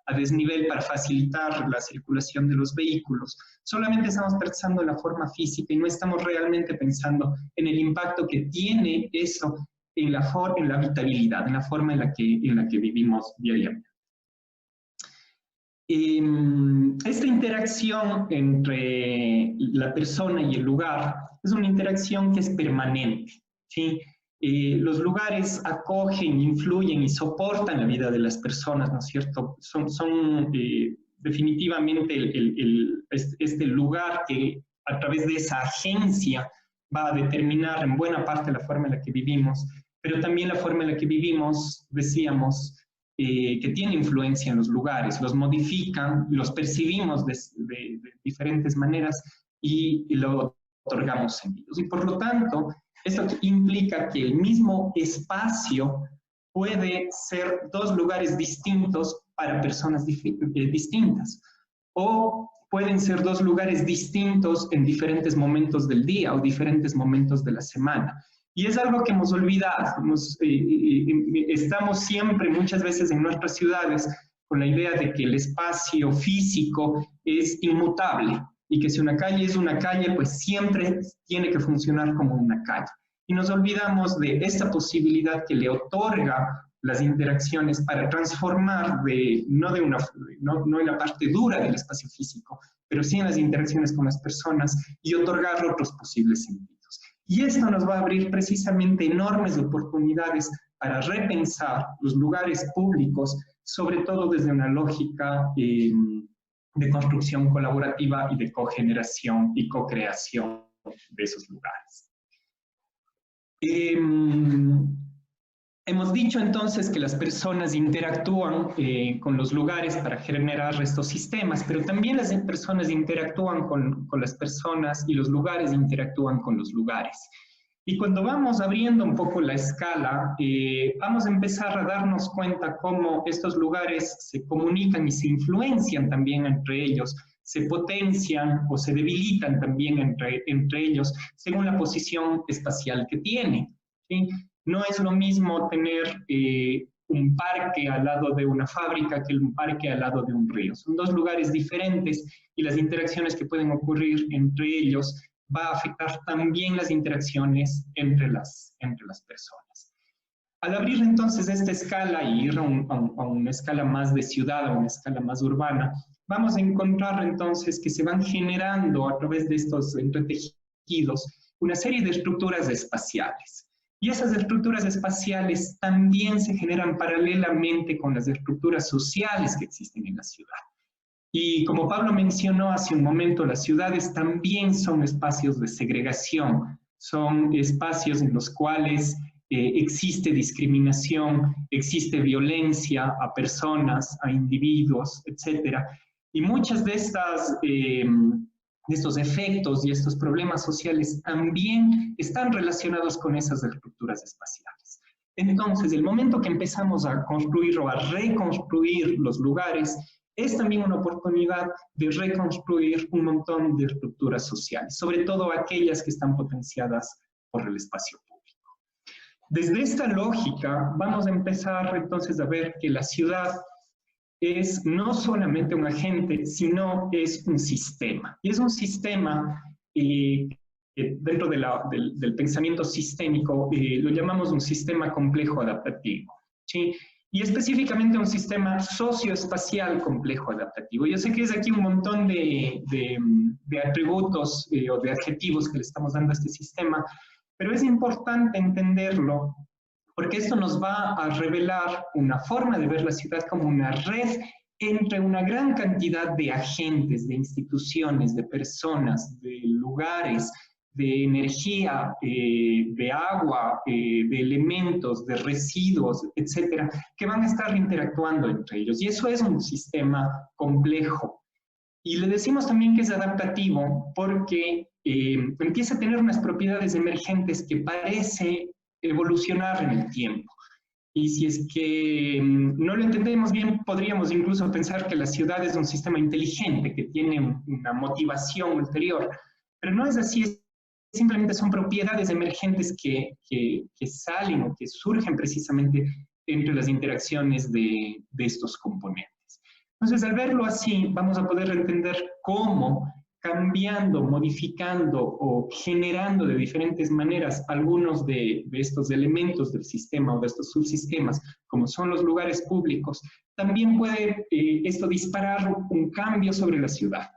a desnivel para facilitar la circulación de los vehículos. Solamente estamos pensando en la forma física y no estamos realmente pensando en el impacto que tiene eso en la habitabilidad, en la forma en la que vivimos diariamente. Esta interacción entre la persona y el lugar es una interacción que es permanente, ¿sí? Los lugares acogen, influyen y soportan la vida de las personas, ¿no es cierto? Son definitivamente este lugar que a través de esa agencia va a determinar en buena parte la forma en la que vivimos, pero también la forma en la que vivimos, decíamos, que tiene influencia en los lugares, los modifican, los percibimos de diferentes maneras y lo otorgamos sentidos. Y por lo tanto, esto implica que el mismo espacio puede ser dos lugares distintos para personas distintas, o pueden ser dos lugares distintos en diferentes momentos del día o diferentes momentos de la semana. Y es algo que hemos olvidado. Estamos siempre, muchas veces en nuestras ciudades, con la idea de que el espacio físico es inmutable y que si una calle es una calle, pues siempre tiene que funcionar como una calle. Y nos olvidamos de esta posibilidad que le otorga las interacciones para transformar no en la parte dura del espacio físico, pero sí en las interacciones con las personas y otorgar otros posibles sentidos. Y esto nos va a abrir precisamente enormes oportunidades para repensar los lugares públicos, sobre todo desde una lógica de construcción colaborativa y de cogeneración y co-creación de esos lugares. Hemos dicho entonces que las personas interactúan con los lugares para generar estos sistemas, pero también las personas interactúan con las personas y los lugares interactúan con los lugares. Y cuando vamos abriendo un poco la escala, vamos a empezar a darnos cuenta cómo estos lugares se comunican y se influencian también entre ellos, se potencian o se debilitan también entre ellos según la posición espacial que tienen, ¿sí? No es lo mismo tener un parque al lado de una fábrica que un parque al lado de un río. Son dos lugares diferentes y las interacciones que pueden ocurrir entre ellos va a afectar también las interacciones entre las personas. Al abrir entonces esta escala y ir a una escala más de ciudad, a una escala más urbana, vamos a encontrar entonces que se van generando a través de estos entretejidos una serie de estructuras espaciales. Y esas estructuras espaciales también se generan paralelamente con las estructuras sociales que existen en la ciudad. Y como Pablo mencionó hace un momento, las ciudades también son espacios de segregación, son espacios en los cuales existe discriminación, existe violencia a personas, a individuos, etc. Y muchas de estos efectos y estos problemas sociales también están relacionados con esas estructuras espaciales. Entonces, el momento que empezamos a construir o a reconstruir los lugares, es también una oportunidad de reconstruir un montón de estructuras sociales, sobre todo aquellas que están potenciadas por el espacio público. Desde esta lógica, vamos a empezar entonces a ver que la ciudad es no solamente un agente, sino es un sistema. Y es un sistema dentro del pensamiento sistémico, lo llamamos un sistema complejo adaptativo, ¿sí? Y específicamente un sistema socioespacial complejo adaptativo. Yo sé que es aquí un montón de atributos o de adjetivos que le estamos dando a este sistema, pero es importante entenderlo porque esto nos va a revelar una forma de ver la ciudad como una red entre una gran cantidad de agentes, de instituciones, de personas, de lugares, de energía, de agua, de elementos, de residuos, etcétera, que van a estar interactuando entre ellos. Y eso es un sistema complejo. Y le decimos también que es adaptativo porque empieza a tener unas propiedades emergentes que parece evolucionar en el tiempo. Y si es que no lo entendemos bien, podríamos incluso pensar que la ciudad es un sistema inteligente, que tiene una motivación ulterior. Pero no es así, simplemente son propiedades emergentes que salen o que surgen precisamente entre las interacciones de estos componentes. Entonces, al verlo así, vamos a poder entender cómo cambiando, modificando o generando de diferentes maneras algunos de estos elementos del sistema o de estos subsistemas, como son los lugares públicos, también puede esto disparar un cambio sobre la ciudad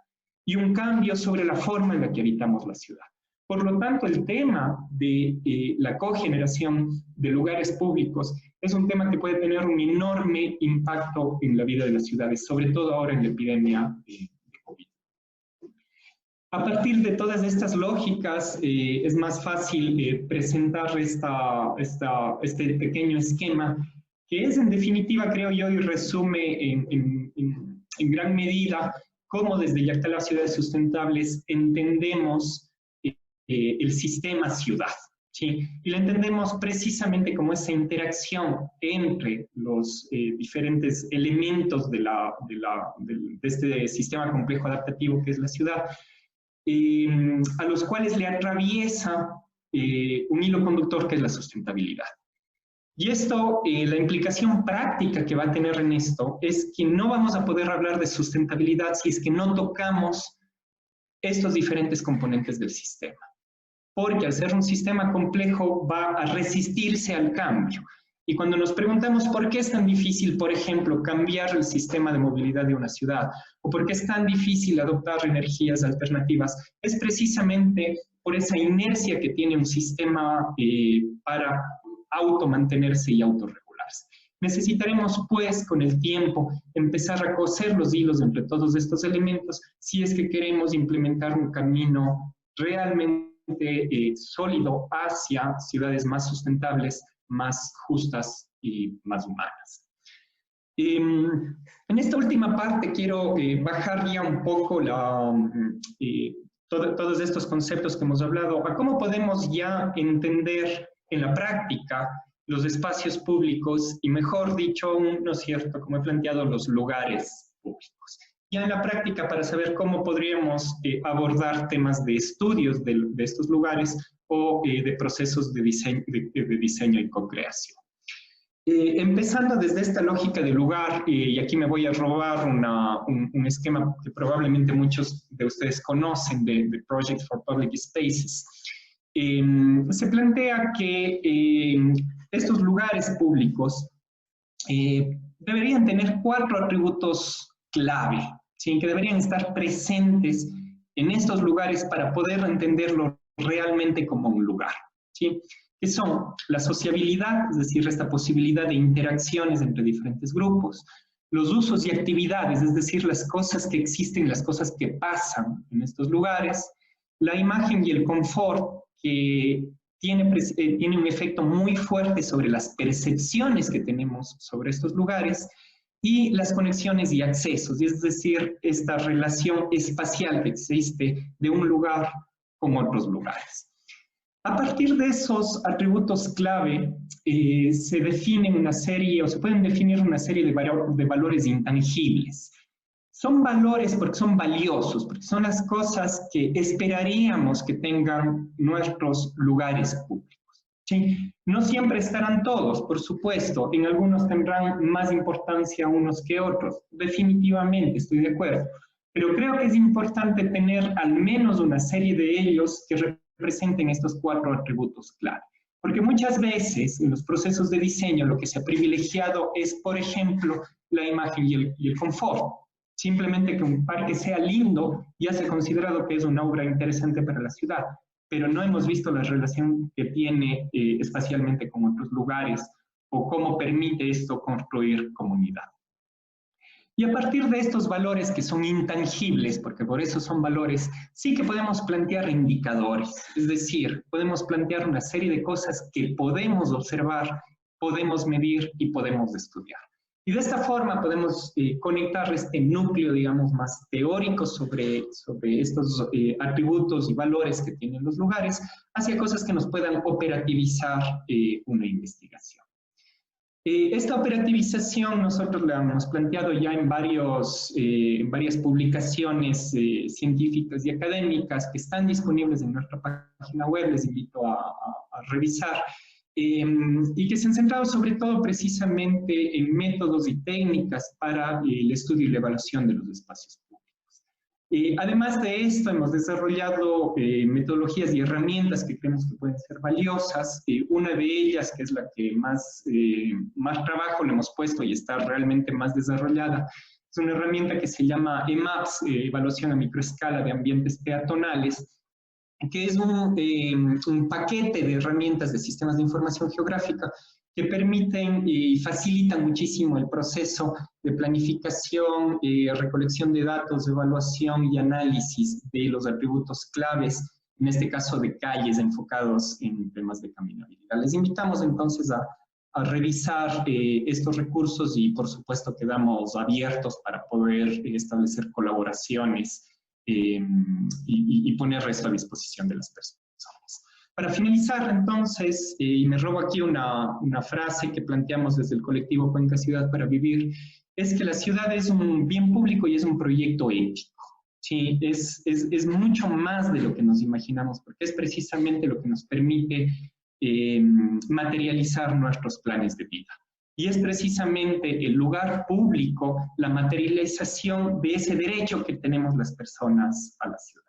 y un cambio sobre la forma en la que habitamos la ciudad. Por lo tanto, el tema de la cogeneración de lugares públicos es un tema que puede tener un enorme impacto en la vida de las ciudades, sobre todo ahora en la epidemia de COVID. A partir de todas estas lógicas, es más fácil presentar este pequeño esquema, que es en definitiva, creo yo, y resume en gran medida cómo desde Yactala Ciudades Sustentables entendemos el sistema ciudad, ¿sí? Y lo entendemos precisamente como esa interacción entre los diferentes elementos de este sistema complejo adaptativo que es la ciudad, a los cuales le atraviesa un hilo conductor que es la sustentabilidad. Y esto, la implicación práctica que va a tener en esto es que no vamos a poder hablar de sustentabilidad si es que no tocamos estos diferentes componentes del sistema. Porque al ser un sistema complejo va a resistirse al cambio. Y cuando nos preguntamos por qué es tan difícil, por ejemplo, cambiar el sistema de movilidad de una ciudad, o por qué es tan difícil adoptar energías alternativas, es precisamente por esa inercia que tiene un sistema para automantenerse y autorregularse. Necesitaremos, pues, con el tiempo, empezar a coser los hilos entre todos estos elementos si es que queremos implementar un camino realmente sólido hacia ciudades más sustentables, más justas y más humanas. En esta última parte quiero bajar ya un poco todos estos conceptos que hemos hablado, a cómo podemos ya entender en la práctica los espacios públicos y, mejor dicho, ¿no es cierto?, como he planteado, los lugares públicos. Ya en la práctica, para saber cómo podríamos abordar temas de estudios de estos lugares o de procesos de diseño y co-creación. Empezando desde esta lógica de lugar, y aquí me voy a robar un esquema que probablemente muchos de ustedes conocen de Project for Public Spaces. Se plantea que estos lugares públicos deberían tener 4 atributos clave, ¿sí?, que deberían estar presentes en estos lugares para poder entenderlo realmente como un lugar, ¿sí?, que son la sociabilidad, es decir, esta posibilidad de interacciones entre diferentes grupos, los usos y actividades, es decir, las cosas que existen, las cosas que pasan en estos lugares, la imagen y el confort, que tiene un efecto muy fuerte sobre las percepciones que tenemos sobre estos lugares, y las conexiones y accesos, es decir, esta relación espacial que existe de un lugar con otros lugares. A partir de esos atributos clave, se definen una serie, o se pueden definir una serie de valores intangibles. Son valores porque son valiosos, porque son las cosas que esperaríamos que tengan nuestros lugares públicos, ¿sí? No siempre estarán todos, por supuesto, en algunos tendrán más importancia unos que otros, definitivamente, estoy de acuerdo, pero creo que es importante tener al menos una serie de ellos que representen estos 4 atributos clave. Porque muchas veces en los procesos de diseño lo que se ha privilegiado es, por ejemplo, la imagen y el confort. Simplemente que un parque sea lindo ya se ha considerado que es una obra interesante para la ciudad, pero no hemos visto la relación que tiene espacialmente con otros lugares o cómo permite esto construir comunidad. Y a partir de estos valores que son intangibles, porque por eso son valores, sí que podemos plantear indicadores, es decir, podemos plantear una serie de cosas que podemos observar, podemos medir y podemos estudiar. Y de esta forma podemos conectar este núcleo, digamos, más teórico sobre estos atributos y valores que tienen los lugares hacia cosas que nos puedan operativizar una investigación. Esta operativización nosotros la hemos planteado ya en varias publicaciones científicas y académicas que están disponibles en nuestra página web, les invito a revisar, y que se han centrado sobre todo precisamente en métodos y técnicas para el estudio y la evaluación de los espacios públicos. Además de esto, hemos desarrollado metodologías y herramientas que creemos que pueden ser valiosas. Una de ellas, que es la que más trabajo le hemos puesto y está realmente más desarrollada, es una herramienta que se llama EMAPS, Evaluación a Microescala de Ambientes Peatonales, que es un paquete de herramientas de sistemas de información geográfica que permiten y facilitan muchísimo el proceso de planificación, recolección de datos, evaluación y análisis de los atributos claves, en este caso de calles enfocados en temas de caminabilidad. Les invitamos entonces a revisar estos recursos y por supuesto quedamos abiertos para poder establecer colaboraciones y poner esto a disposición de las personas. Para finalizar, entonces, y me robo aquí una frase que planteamos desde el colectivo Cuenca Ciudad para Vivir, es que la ciudad es un bien público y es un proyecto ético. Sí, es mucho más de lo que nos imaginamos, porque es precisamente lo que nos permite materializar nuestros planes de vida. Y es precisamente el lugar público la materialización de ese derecho que tenemos las personas a la ciudad.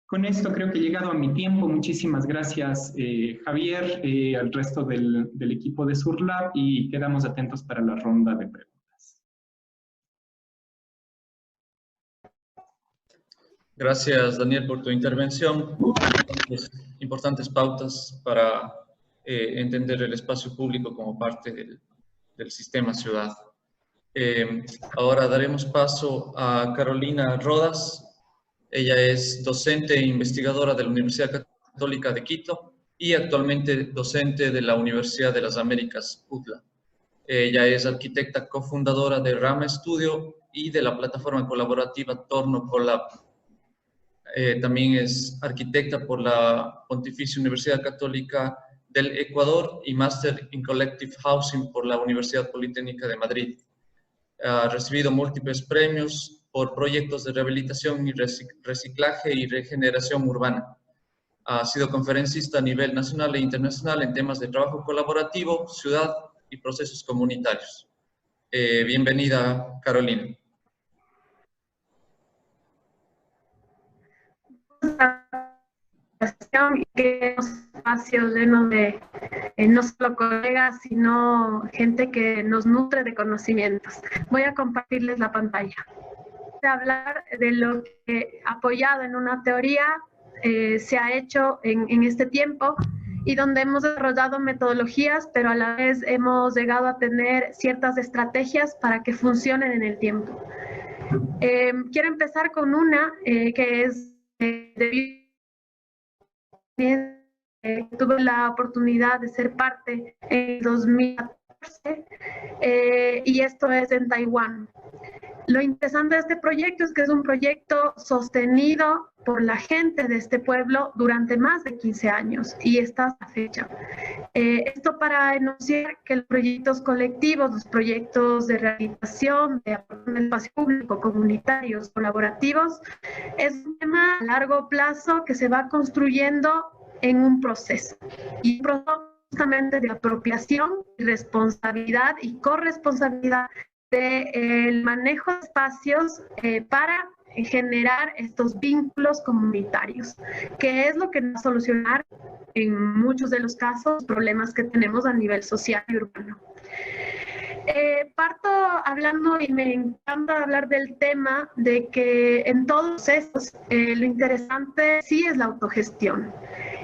Con esto creo que he llegado a mi tiempo. Muchísimas gracias, Javier, al resto del equipo de Surlab, y quedamos atentos para la ronda de preguntas. Gracias, Daniel, por tu intervención. Importantes pautas para entender el espacio público como parte del sistema ciudad. Ahora daremos paso a Carolina Rodas. Ella es docente e investigadora de la Universidad Católica de Quito y actualmente docente de la Universidad de las Américas, UTLA. Ella es arquitecta cofundadora de Rama Studio y de la plataforma colaborativa Torno Collab. También es arquitecta por la Pontificia Universidad Católica del Ecuador y Máster in Collective Housing por la Universidad Politécnica de Madrid. Ha recibido múltiples premios por proyectos de rehabilitación y reciclaje y regeneración urbana. Ha sido conferencista a nivel nacional e internacional en temas de trabajo colaborativo, ciudad y procesos comunitarios. Bienvenida, Carolina. Y que es un espacio lleno de no solo colegas, sino gente que nos nutre de conocimientos. Voy a compartirles la pantalla. Voy a hablar de lo que, apoyado en una teoría, se ha hecho en este tiempo y donde hemos desarrollado metodologías, pero a la vez hemos llegado a tener ciertas estrategias para que funcionen en el tiempo. Quiero empezar con una que es tuve la oportunidad de ser parte en 2014 y esto es en Taiwán. Lo interesante de este proyecto es que es un proyecto sostenido por la gente de este pueblo durante más de 15 años y está hasta la fecha. Esto para enunciar que los proyectos colectivos, los proyectos de rehabilitación, de espacio público, comunitarios, colaborativos, es un tema a largo plazo que se va construyendo en un proceso. Y un proceso justamente de apropiación, responsabilidad y corresponsabilidad del manejo de espacios para generar estos vínculos comunitarios, que es lo que va a solucionar en muchos de los casos problemas que tenemos a nivel social y urbano. Parto hablando, y me encanta hablar del tema de que en todos estos lo interesante sí es la autogestión,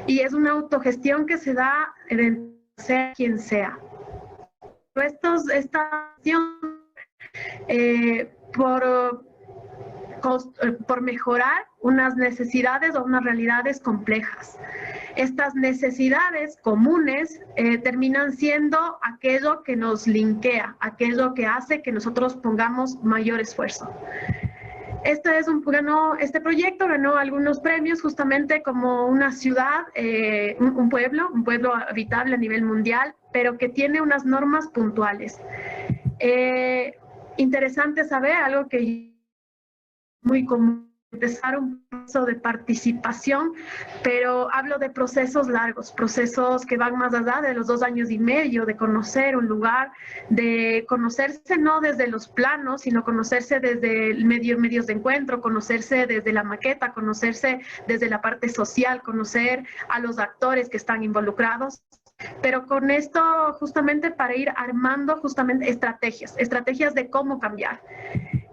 y es una autogestión que se da en sea quien sea. Esta acción por mejorar unas necesidades o unas realidades complejas. Estas necesidades comunes terminan siendo aquello que nos linkea, aquello que hace que nosotros pongamos mayor esfuerzo. Este proyecto ganó algunos premios justamente como una ciudad, un pueblo habitable a nivel mundial, pero que tiene unas normas puntuales. Interesante saber, algo que muy común, empezar un proceso de participación, pero hablo de procesos largos, procesos que van más allá de los 2 años y medio, de conocer un lugar, de conocerse no desde los planos, sino conocerse desde medios de encuentro, conocerse desde la maqueta, conocerse desde la parte social, conocer a los actores que están involucrados. Pero con esto justamente para ir armando justamente estrategias de cómo cambiar.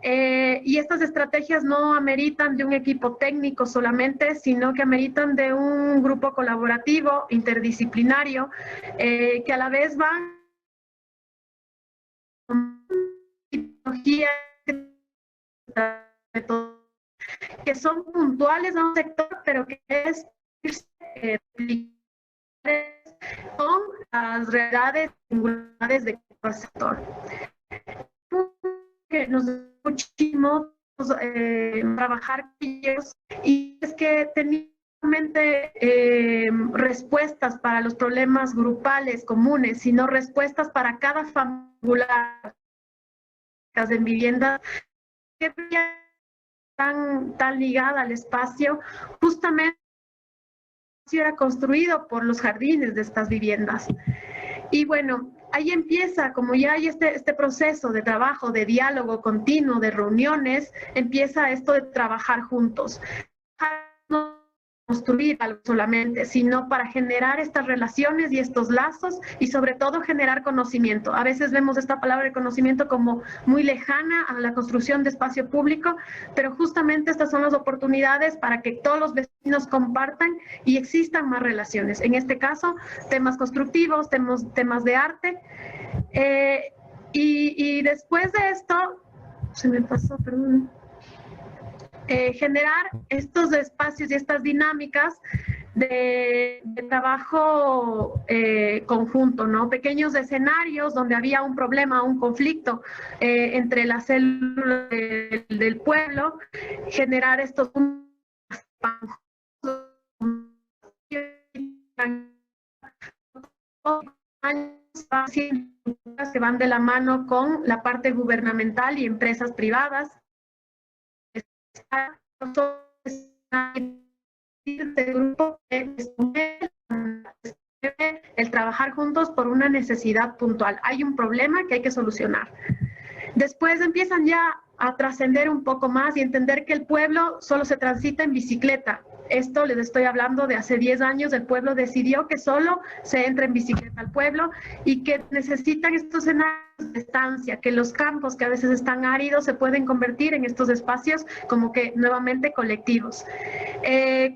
Y estas estrategias no ameritan de un equipo técnico solamente, sino que ameritan de un grupo colaborativo, interdisciplinario, que a la vez van que son puntuales a un sector, pero que es con las realidades singulares de cada sector. Que nos muchísimo trabajar con ellos, y es que teníamos respuestas para los problemas grupales comunes, sino respuestas para cada familia en viviendas que tan ligada al espacio, justamente era construido por los jardines de estas viviendas. Y bueno, ahí empieza, como ya hay este proceso de trabajo, de diálogo continuo, de reuniones, empieza esto de trabajar juntos. No construir algo solamente, sino para generar estas relaciones y estos lazos, y sobre todo generar conocimiento. A veces vemos esta palabra de conocimiento como muy lejana a la construcción de espacio público, pero justamente estas son las oportunidades para que todos los vecinos compartan y existan más relaciones. En este caso, temas constructivos, temas de arte. Y después de esto, se me pasó, perdón. Generar estos espacios y estas dinámicas de trabajo conjunto, ¿no? Pequeños escenarios donde había un problema, un conflicto entre las células del pueblo, generar estos que van de la mano con la parte gubernamental y empresas privadas. Este grupo el trabajar juntos por una necesidad puntual. Hay un problema que hay que solucionar. Después empiezan ya a trascender un poco más y entender que el pueblo solo se transita en bicicleta. Esto les estoy hablando de hace 10 años, el pueblo decidió que solo se entra en bicicleta al pueblo y que necesitan estos escenarios de estancia, que los campos que a veces están áridos se pueden convertir en estos espacios como que nuevamente colectivos.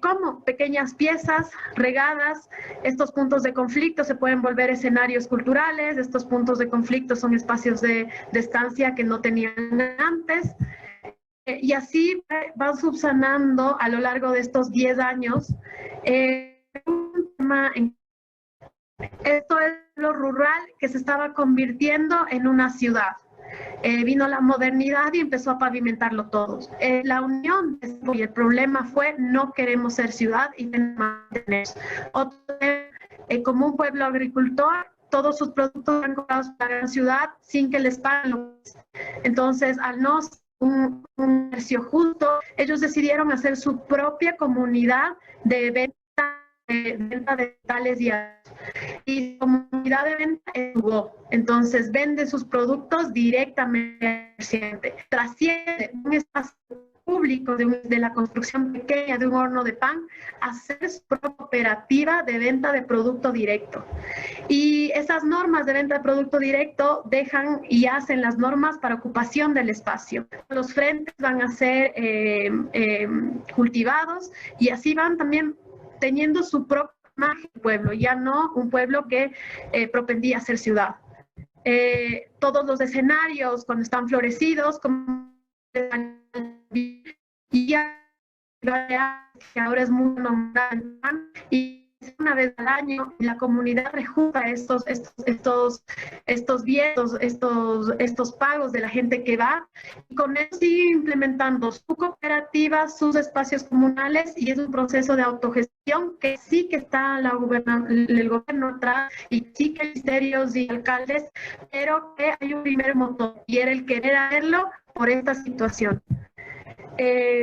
Como pequeñas piezas regadas, estos puntos de conflicto se pueden volver escenarios culturales, estos puntos de conflicto son espacios de estancia que no tenían antes. Y así van subsanando a lo largo de estos 10 años un tema esto es lo rural que se estaba convirtiendo en una ciudad. Vino la modernidad y empezó a pavimentarlo todos. La unión y el problema fue no queremos ser ciudad y mantenernos. Como un pueblo agricultor, todos sus productos eran comprados para la gran ciudad sin que les paguen. Entonces, al no un comercio justo, ellos decidieron hacer su propia comunidad de venta de tales y su comunidad de venta es Hugo. Entonces vende sus productos directamente al comerciante. Trasciende un espacio público de la construcción pequeña de un horno de pan a hacer su propia cooperativa de venta de producto directo. Y esas normas de venta de producto directo dejan y hacen las normas para ocupación del espacio. Los frentes van a ser cultivados y así van también teniendo su propia imagen de pueblo, ya no un pueblo que propendía a ser ciudad. Todos los escenarios cuando están florecidos, como y ya que ahora es muy normal, y una vez al año la comunidad rejunta estos bienes, estos pagos de la gente que va, y con eso sigue implementando su cooperativa, sus espacios comunales, y es un proceso de autogestión que sí que está el gobierno atrás y sí que hay ministerios y alcaldes, pero que hay un primer motor y era el querer hacerlo por esta situación.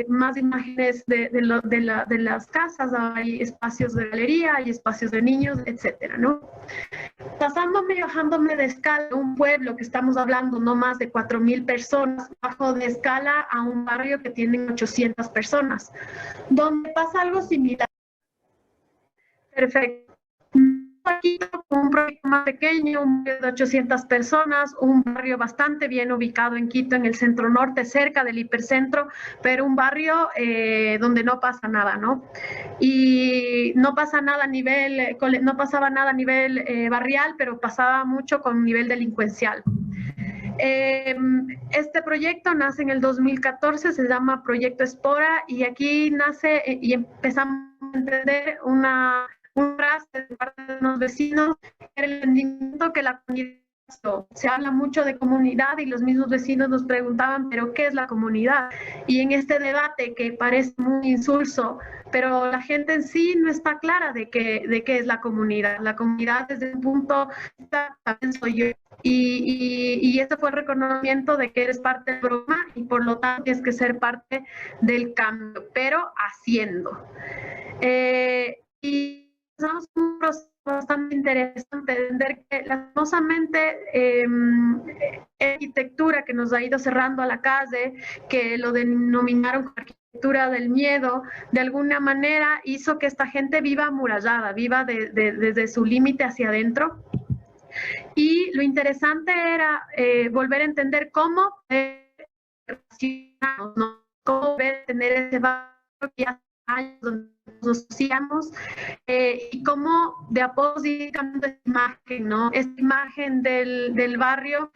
Más imágenes de las casas, hay espacios de galería, hay espacios de niños, etcétera, ¿no? Pasándome y bajándome de escala, un pueblo que estamos hablando no más de 4,000 personas, bajo de escala a un barrio que tiene 800 personas, donde pasa algo similar. Perfecto. aquí un proyecto más pequeño, un barrio de 800 personas, un barrio bastante bien ubicado en Quito, en el centro norte, cerca del hipercentro, pero un barrio donde no pasa nada, ¿no? Y no pasa nada a nivel, no pasaba nada a nivel barrial, pero pasaba mucho con nivel delincuencial. Este proyecto nace en el 2014, se llama Proyecto Espora, y aquí nace y empezamos a entender una frase de parte de los vecinos, el entendimiento que la comunidad, se habla mucho de comunidad y los mismos vecinos nos preguntaban, pero ¿qué es la comunidad? Y en este debate que parece muy insulso, pero la gente en sí no está clara de qué es la comunidad. La comunidad desde un punto, también soy yo. Y ese fue el reconocimiento de que eres parte del programa y por lo tanto tienes que ser parte del cambio, pero haciendo. Y empezamos un proceso bastante interesante, entender que lastimosamente arquitectura que nos ha ido cerrando a la calle, que lo denominaron arquitectura del miedo, de alguna manera hizo que esta gente viva amurallada, viva desde su límite hacia adentro. Y lo interesante era volver a entender cómo relacionarnos, ¿no? Cómo tener ese barrio que hace años donde nos asociamos y cómo de a poco ir cambiando esta imagen, ¿no? Esta imagen del barrio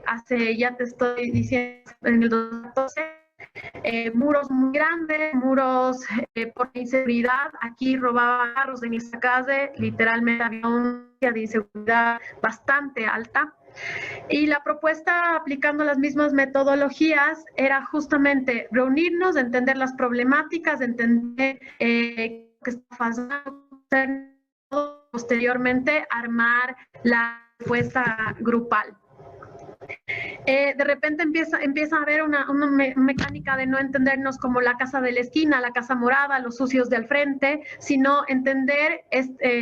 hace, ya te estoy diciendo, en el 2012, muros muy grandes, muros por inseguridad. Aquí robaban carros en esta calle, literalmente había una de inseguridad bastante alta. Y la propuesta, aplicando las mismas metodologías, era justamente reunirnos, entender las problemáticas, entender qué está pasando, posteriormente armar la respuesta grupal. De repente empieza a haber una mecánica de no entendernos como la casa de la esquina, la casa morada, los sucios del frente, sino entender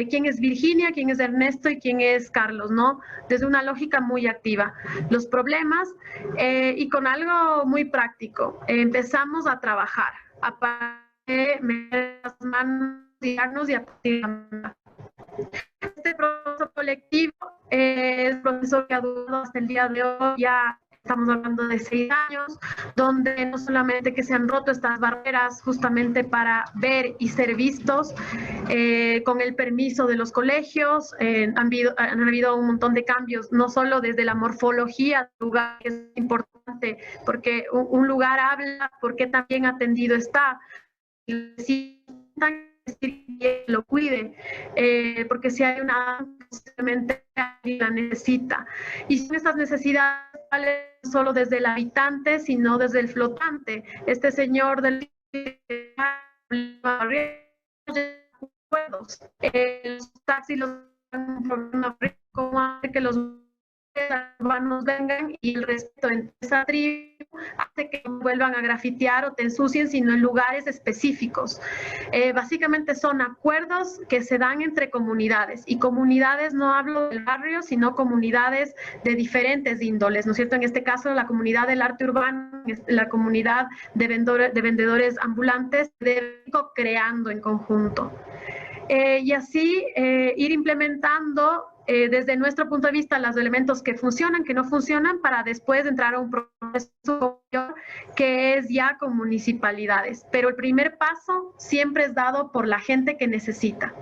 quién es Virginia, quién es Ernesto y quién es Carlos, ¿no? Desde una lógica muy activa. Los problemas y con algo muy práctico. Empezamos a trabajar, a meter las manos, tirarnos y a tirar. Este proceso colectivo es un proceso que ha durado hasta el día de hoy, ya estamos hablando de 6 años, donde no solamente que se han roto estas barreras justamente para ver y ser vistos, con el permiso de los colegios, han habido un montón de cambios, no solo desde la morfología del lugar, que es importante, porque un lugar habla, porque también atendido está, que lo cuide, porque si hay una simplemente la necesita. Y son estas necesidades solo desde el habitante, sino desde el flotante. Este señor del los taxis, cómo hace que los urbanos vengan y el respeto entre esa tribu hace que no vuelvan a grafitear o te ensucien, sino en lugares específicos. Básicamente son acuerdos que se dan entre comunidades, y comunidades no hablo del barrio, sino comunidades de diferentes índoles, ¿no es cierto? En este caso, la comunidad del arte urbano, la comunidad de vendedores ambulantes, de creando en conjunto. Y así ir implementando desde nuestro punto de vista los elementos que funcionan, que no funcionan, para después entrar a un proceso que es ya con municipalidades. Pero el primer paso siempre es dado por la gente que necesita.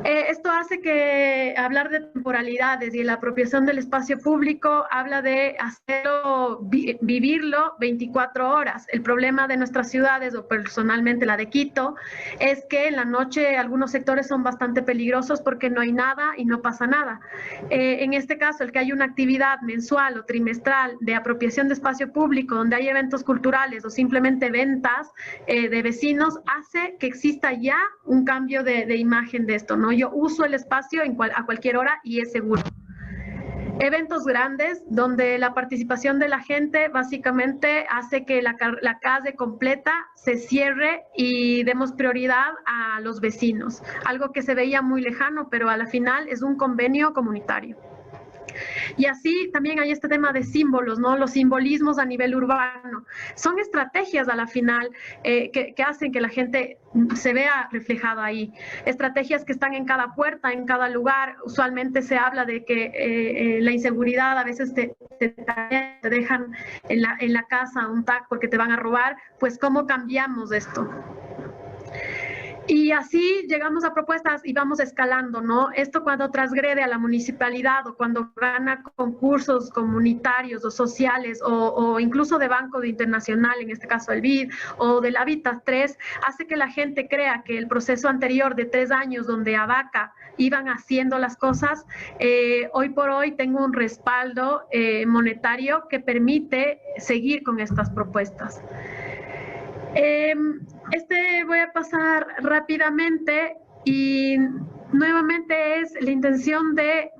Esto hace que hablar de temporalidades y la apropiación del espacio público habla de hacerlo, vivirlo 24 horas. El problema de nuestras ciudades, o personalmente la de Quito, es que en la noche algunos sectores son bastante peligrosos porque no hay nada y no pasa nada. En este caso, el que hay una actividad mensual o trimestral de apropiación de espacio público, donde hay eventos culturales o simplemente ventas de vecinos, hace que exista ya un cambio de imagen de esto, ¿no? Yo uso el espacio a cualquier hora y es seguro. Eventos grandes donde la participación de la gente básicamente hace que la calle completa se cierre y demos prioridad a los vecinos. Algo que se veía muy lejano, pero a la final es un convenio comunitario. Y así también hay este tema de símbolos, ¿no? Los simbolismos a nivel urbano. Son estrategias a la final que hacen que la gente se vea reflejada ahí. Estrategias que están en cada puerta, en cada lugar. Usualmente se habla de que la inseguridad a veces te dejan en la casa un tag porque te van a robar. Pues, ¿cómo cambiamos esto? Y así llegamos a propuestas y vamos escalando, ¿no? Esto cuando transgrede a la municipalidad o cuando gana concursos comunitarios o sociales o incluso de Banco Internacional, en este caso el BID, o del Hábitat 3, hace que la gente crea que el proceso anterior de 3 años donde Abaca iban haciendo las cosas, hoy por hoy tengo un respaldo monetario que permite seguir con estas propuestas. Voy a pasar rápidamente y nuevamente es la intención de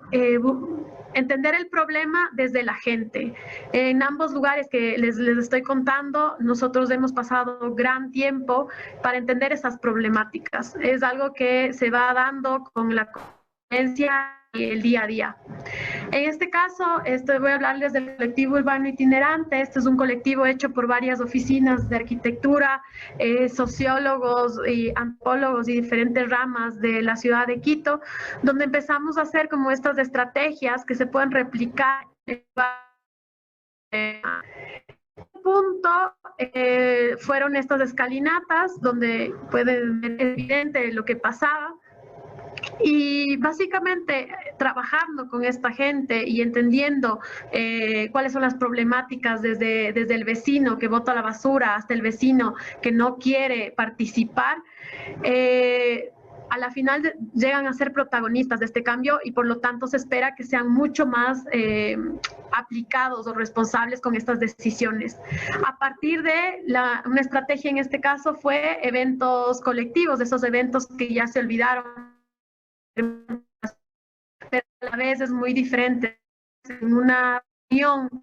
entender el problema desde la gente. En ambos lugares que les estoy contando, nosotros hemos pasado gran tiempo para entender esas problemáticas. Es algo que se va dando con la convivencia y el día a día. En este caso, voy a hablarles del colectivo urbano itinerante. Este es un colectivo hecho por varias oficinas de arquitectura, sociólogos y antropólogos y diferentes ramas de la ciudad de Quito, donde empezamos a hacer como estas estrategias que se pueden replicar. Punto fueron estas escalinatas donde pueden ver evidente lo que pasaba. Y básicamente trabajando con esta gente y entendiendo cuáles son las problemáticas desde el vecino que bota la basura hasta el vecino que no quiere participar, a la final llegan a ser protagonistas de este cambio y por lo tanto se espera que sean mucho más aplicados o responsables con estas decisiones. A partir de una estrategia en este caso fue eventos colectivos, esos eventos que ya se olvidaron, pero a la vez es muy diferente en una reunión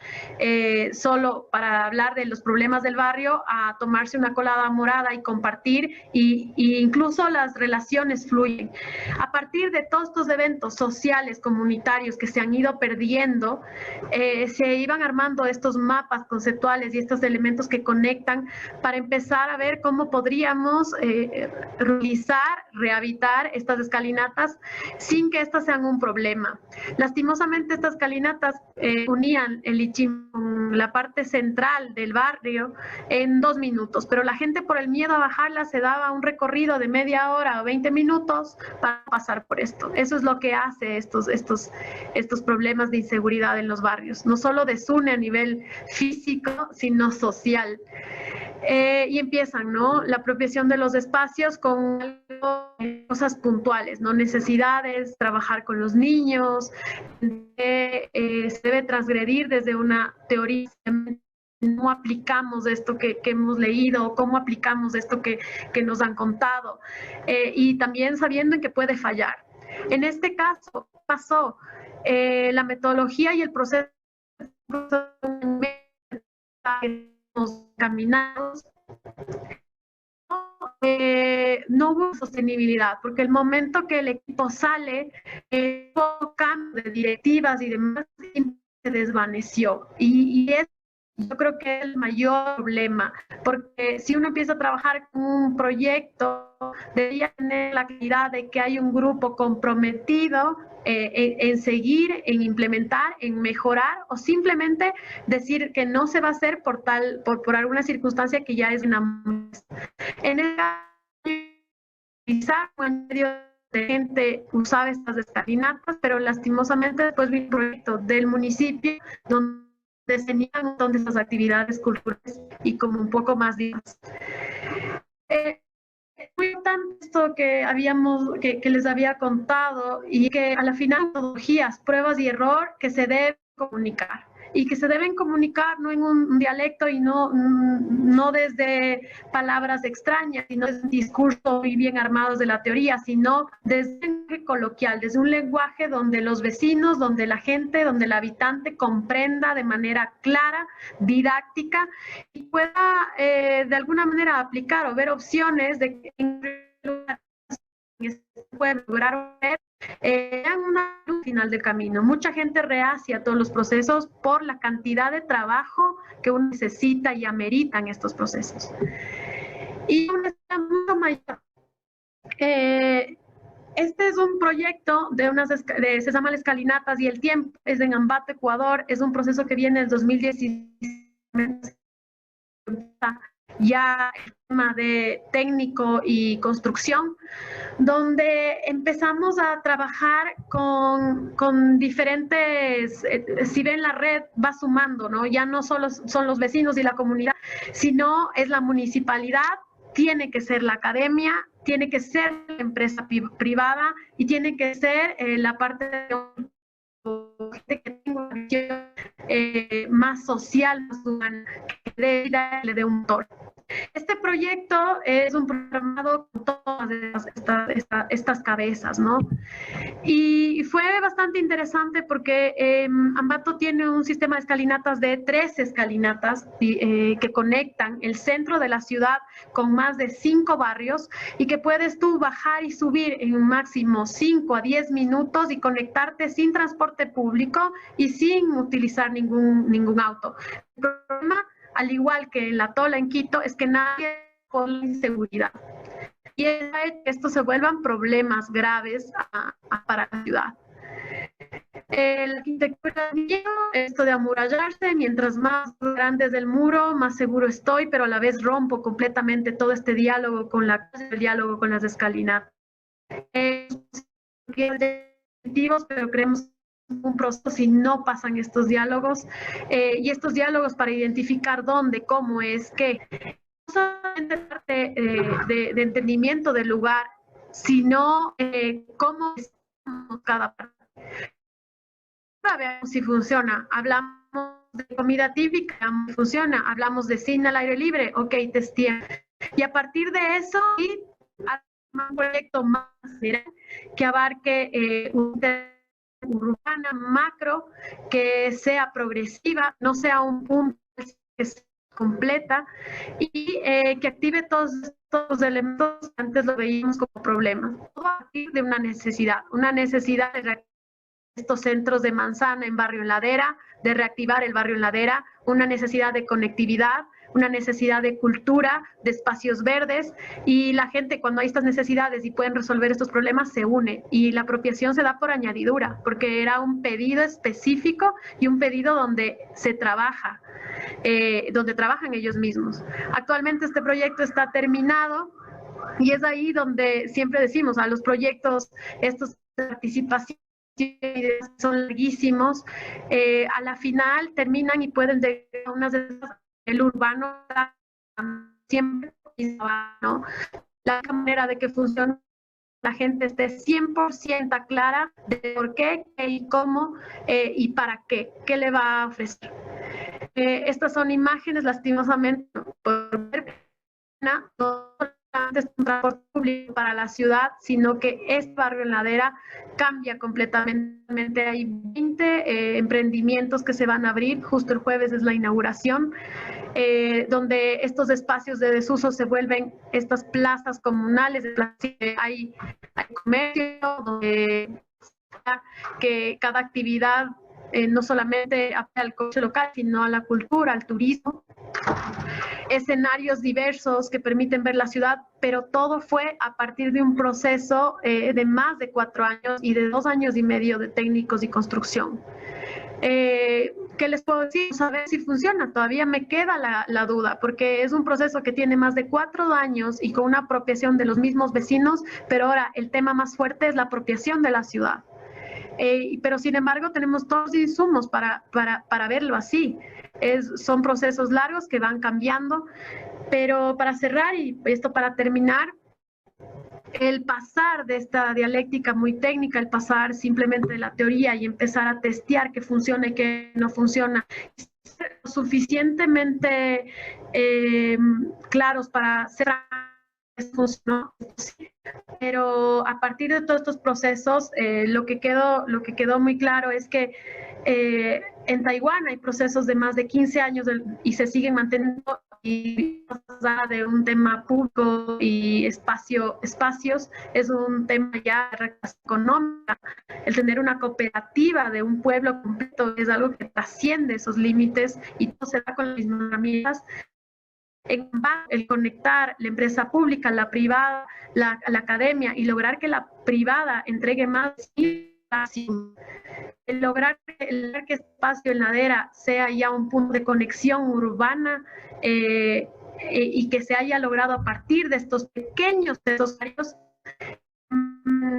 solo para hablar de los problemas del barrio a tomarse una colada morada y compartir y incluso las relaciones fluyen. A partir de todos estos eventos sociales, comunitarios que se han ido perdiendo, se iban armando estos mapas conceptuales y estos elementos que conectan para empezar a ver cómo podríamos realizar, rehabilitar estas escalinatas sin que estas sean un problema. Lastimosamente estas escalinatas unían el Lichín con la parte central del barrio en 2 minutos, pero la gente por el miedo a bajarla se daba un recorrido de media hora o 20 minutos para pasar por esto. Eso es lo que hace estos problemas de inseguridad en los barrios. No solo desune a nivel físico, sino social. Y empiezan, ¿no? La apropiación de los espacios con cosas puntuales, ¿no? Necesidades, trabajar con los niños, se debe transgredir desde una teoría. No aplicamos esto que hemos leído, cómo aplicamos esto que nos han contado, y también sabiendo en que puede fallar. En este caso pasó la metodología y el proceso caminados, no hubo sostenibilidad, porque el momento que el equipo sale, hubo cambio de directivas y demás, se desvaneció. Y es, yo creo que es el mayor problema, porque si uno empieza a trabajar con un proyecto, debería tener la claridad de que hay un grupo comprometido en seguir, en implementar, en mejorar, o simplemente decir que no se va a hacer por alguna circunstancia que ya es una. En el caso, un medio de gente usaba estas escalinatas, pero lastimosamente después vi un proyecto del municipio donde se niegan un montón de estas actividades culturales y como un poco más diversas. Muy importante esto que les había contado, y que a la final metodologías, pruebas y error que se deben comunicar y que se deben comunicar no en un dialecto y no desde palabras extrañas, sino desde un discurso muy bien armados de la teoría, sino desde un lenguaje coloquial, desde un lenguaje donde los vecinos, donde la gente, donde el habitante comprenda de manera clara, didáctica, y pueda de alguna manera aplicar o ver opciones de que se puede lograr ver una luz final del camino. Mucha gente reacia a todos los procesos por la cantidad de trabajo que uno necesita y ameritan estos procesos. Y una escala mucho mayor. Este es un proyecto se llama Escalinatas y el tiempo es en Ambato, Ecuador. Es un proceso que viene del 2016. Ya el tema de técnico y construcción, donde empezamos a trabajar con diferentes, si ven la red va sumando, ¿no? Ya no solo son los vecinos y la comunidad, sino es la municipalidad, tiene que ser la academia, tiene que ser la empresa privada y tiene que ser la parte de que tenga una visión más social, más humana, que le dé un motor. Este proyecto es un programado con todas estas cabezas, ¿no? Y fue bastante interesante porque Ambato tiene un sistema de escalinatas de 3 escalinatas que conectan el centro de la ciudad con más de 5 barrios y que puedes tú bajar y subir en un máximo 5 a 10 minutos y conectarte sin transporte público y sin utilizar ningún auto. El problema, al igual que en la Tola en Quito, es que nadie pone inseguridad. Y eso ha hecho que esto se vuelvan problemas graves para la ciudad. La arquitectura de esto de amurallarse, mientras más grande es el muro, más seguro estoy, pero a la vez rompo completamente todo este diálogo con el diálogo con las escalinatas. Pero creemos un proceso si no pasan estos diálogos y estos diálogos para identificar dónde, cómo es, qué, no solamente parte de entendimiento del lugar, sino cómo estamos cada parte. Veamos si funciona. Hablamos de comida típica, funciona. Hablamos de cine al aire libre, ok, testeamos. Y a partir de eso, un proyecto más que abarque urbana, macro, que sea progresiva, no sea un punto que se completa y que active todos estos elementos que antes lo veíamos como problemas. Todo a partir de una necesidad de estos centros de manzana en Barrio Enladera, de reactivar el Barrio Enladera, una necesidad de conectividad, una necesidad de cultura, de espacios verdes, y la gente cuando hay estas necesidades y pueden resolver estos problemas se une, y la apropiación se da por añadidura, porque era un pedido específico y un pedido donde se trabaja, donde trabajan ellos mismos. Actualmente este proyecto está terminado y es ahí donde siempre decimos a los proyectos, estos de participación son larguísimos, a la final terminan y pueden llegar a unas de esas, el urbano siempre, ¿no? La manera de que funciona, la gente esté 100% clara de por qué, y cómo y para qué le va a ofrecer. Estas son imágenes, lastimosamente, por ver, no es un transporte público para la ciudad, sino que este Barrio Enladera cambia completamente. Hay 20 emprendimientos que se van a abrir, justo el jueves es la inauguración, donde estos espacios de desuso se vuelven estas plazas comunales, hay comercio, donde que cada actividad no solamente apela al coche local, sino a la cultura, al turismo. Escenarios diversos que permiten ver la ciudad, pero todo fue a partir de un proceso de más de 4 años y de 2 años y medio de técnicos y construcción. ¿Qué les puedo decir? Saber si funciona. Todavía me queda la duda, porque es un proceso que tiene más de 4 años y con una apropiación de los mismos vecinos, pero ahora el tema más fuerte es la apropiación de la ciudad. Pero sin embargo tenemos todos los insumos para verlo así. Son procesos largos que van cambiando, pero para cerrar y esto para terminar, el pasar de esta dialéctica muy técnica, el pasar simplemente de la teoría y empezar a testear qué funciona y qué no funciona, suficientemente claros para ser funcionó, pero a partir de todos estos procesos, lo que quedó muy claro es que en Taiwán hay procesos de más de 15 años y se siguen manteniendo, y de un tema público y espacios, es un tema ya de reclamación económica. El tener una cooperativa de un pueblo completo es algo que trasciende esos límites y todo se da con las mismas herramientas. El conectar la empresa pública, la privada, la academia, y lograr que la privada entregue más, el lograr que el espacio en Ladera sea ya un punto de conexión urbana, y que se haya logrado a partir de estos pequeños territorios,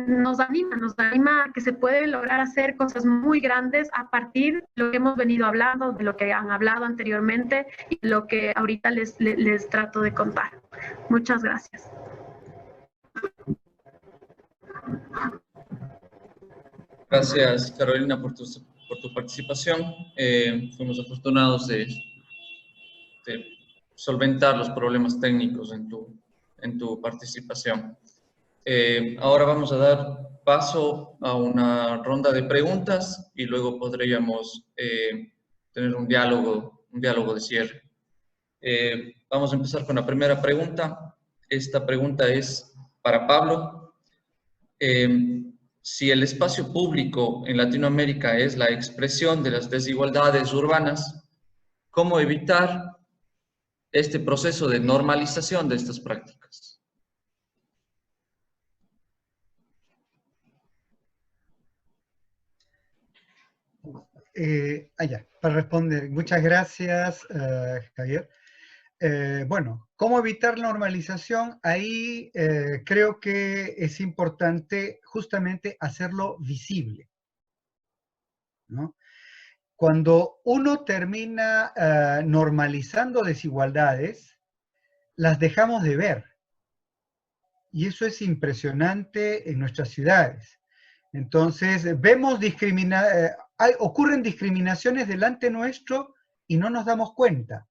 nos anima a que se puede lograr hacer cosas muy grandes a partir de lo que hemos venido hablando, de lo que han hablado anteriormente y lo que ahorita les trato de contar. Muchas gracias. Gracias, Carolina, por tu participación. Fuimos afortunados de solventar los problemas técnicos en tu participación. Ahora vamos a dar paso a una ronda de preguntas y luego podríamos tener un diálogo de cierre. Vamos a empezar con la primera pregunta. Esta pregunta es para Pablo. Si el espacio público en Latinoamérica es la expresión de las desigualdades urbanas, ¿cómo evitar este proceso de normalización de estas prácticas? Para responder, muchas gracias, Javier. Bueno, ¿cómo evitar la normalización? Ahí creo que es importante justamente hacerlo visible, ¿no? Cuando uno termina normalizando desigualdades, las dejamos de ver. Y eso es impresionante en nuestras ciudades. Entonces, vemos ocurren discriminaciones delante nuestro y no nos damos cuenta.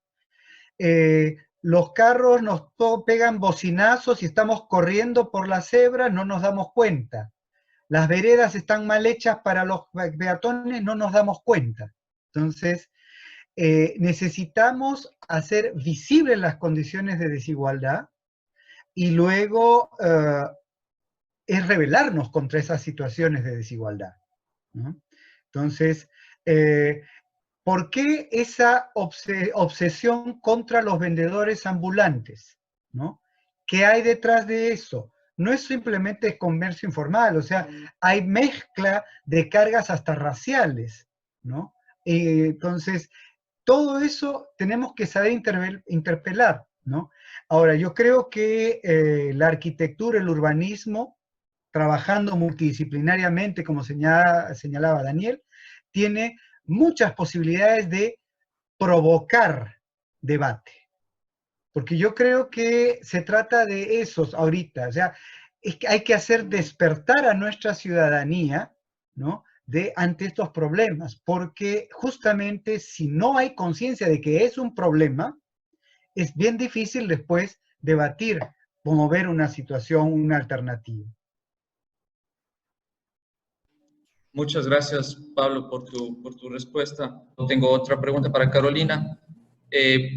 Los carros nos pegan bocinazos y estamos corriendo por la cebra, no nos damos cuenta. Las veredas están mal hechas para los peatones, no nos damos cuenta. Entonces, necesitamos hacer visibles las condiciones de desigualdad y luego es rebelarnos contra esas situaciones de desigualdad, ¿no? Entonces, ¿por qué esa obsesión contra los vendedores ambulantes, ¿no? ¿Qué hay detrás de eso? No es simplemente comercio informal, o sea, hay mezcla de cargas hasta raciales, ¿no? Entonces, todo eso tenemos que saber interpelar, ¿no? Ahora, yo creo que la arquitectura, el urbanismo, trabajando multidisciplinariamente, como señalaba Daniel, tiene muchas posibilidades de provocar debate. Porque yo creo que se trata de esos ahorita, o sea, es que hay que hacer despertar a nuestra ciudadanía, ¿no?, ante estos problemas, porque justamente si no hay conciencia de que es un problema, es bien difícil después debatir, promover una situación, una alternativa. Muchas gracias, Pablo, por tu respuesta. Tengo otra pregunta para Carolina.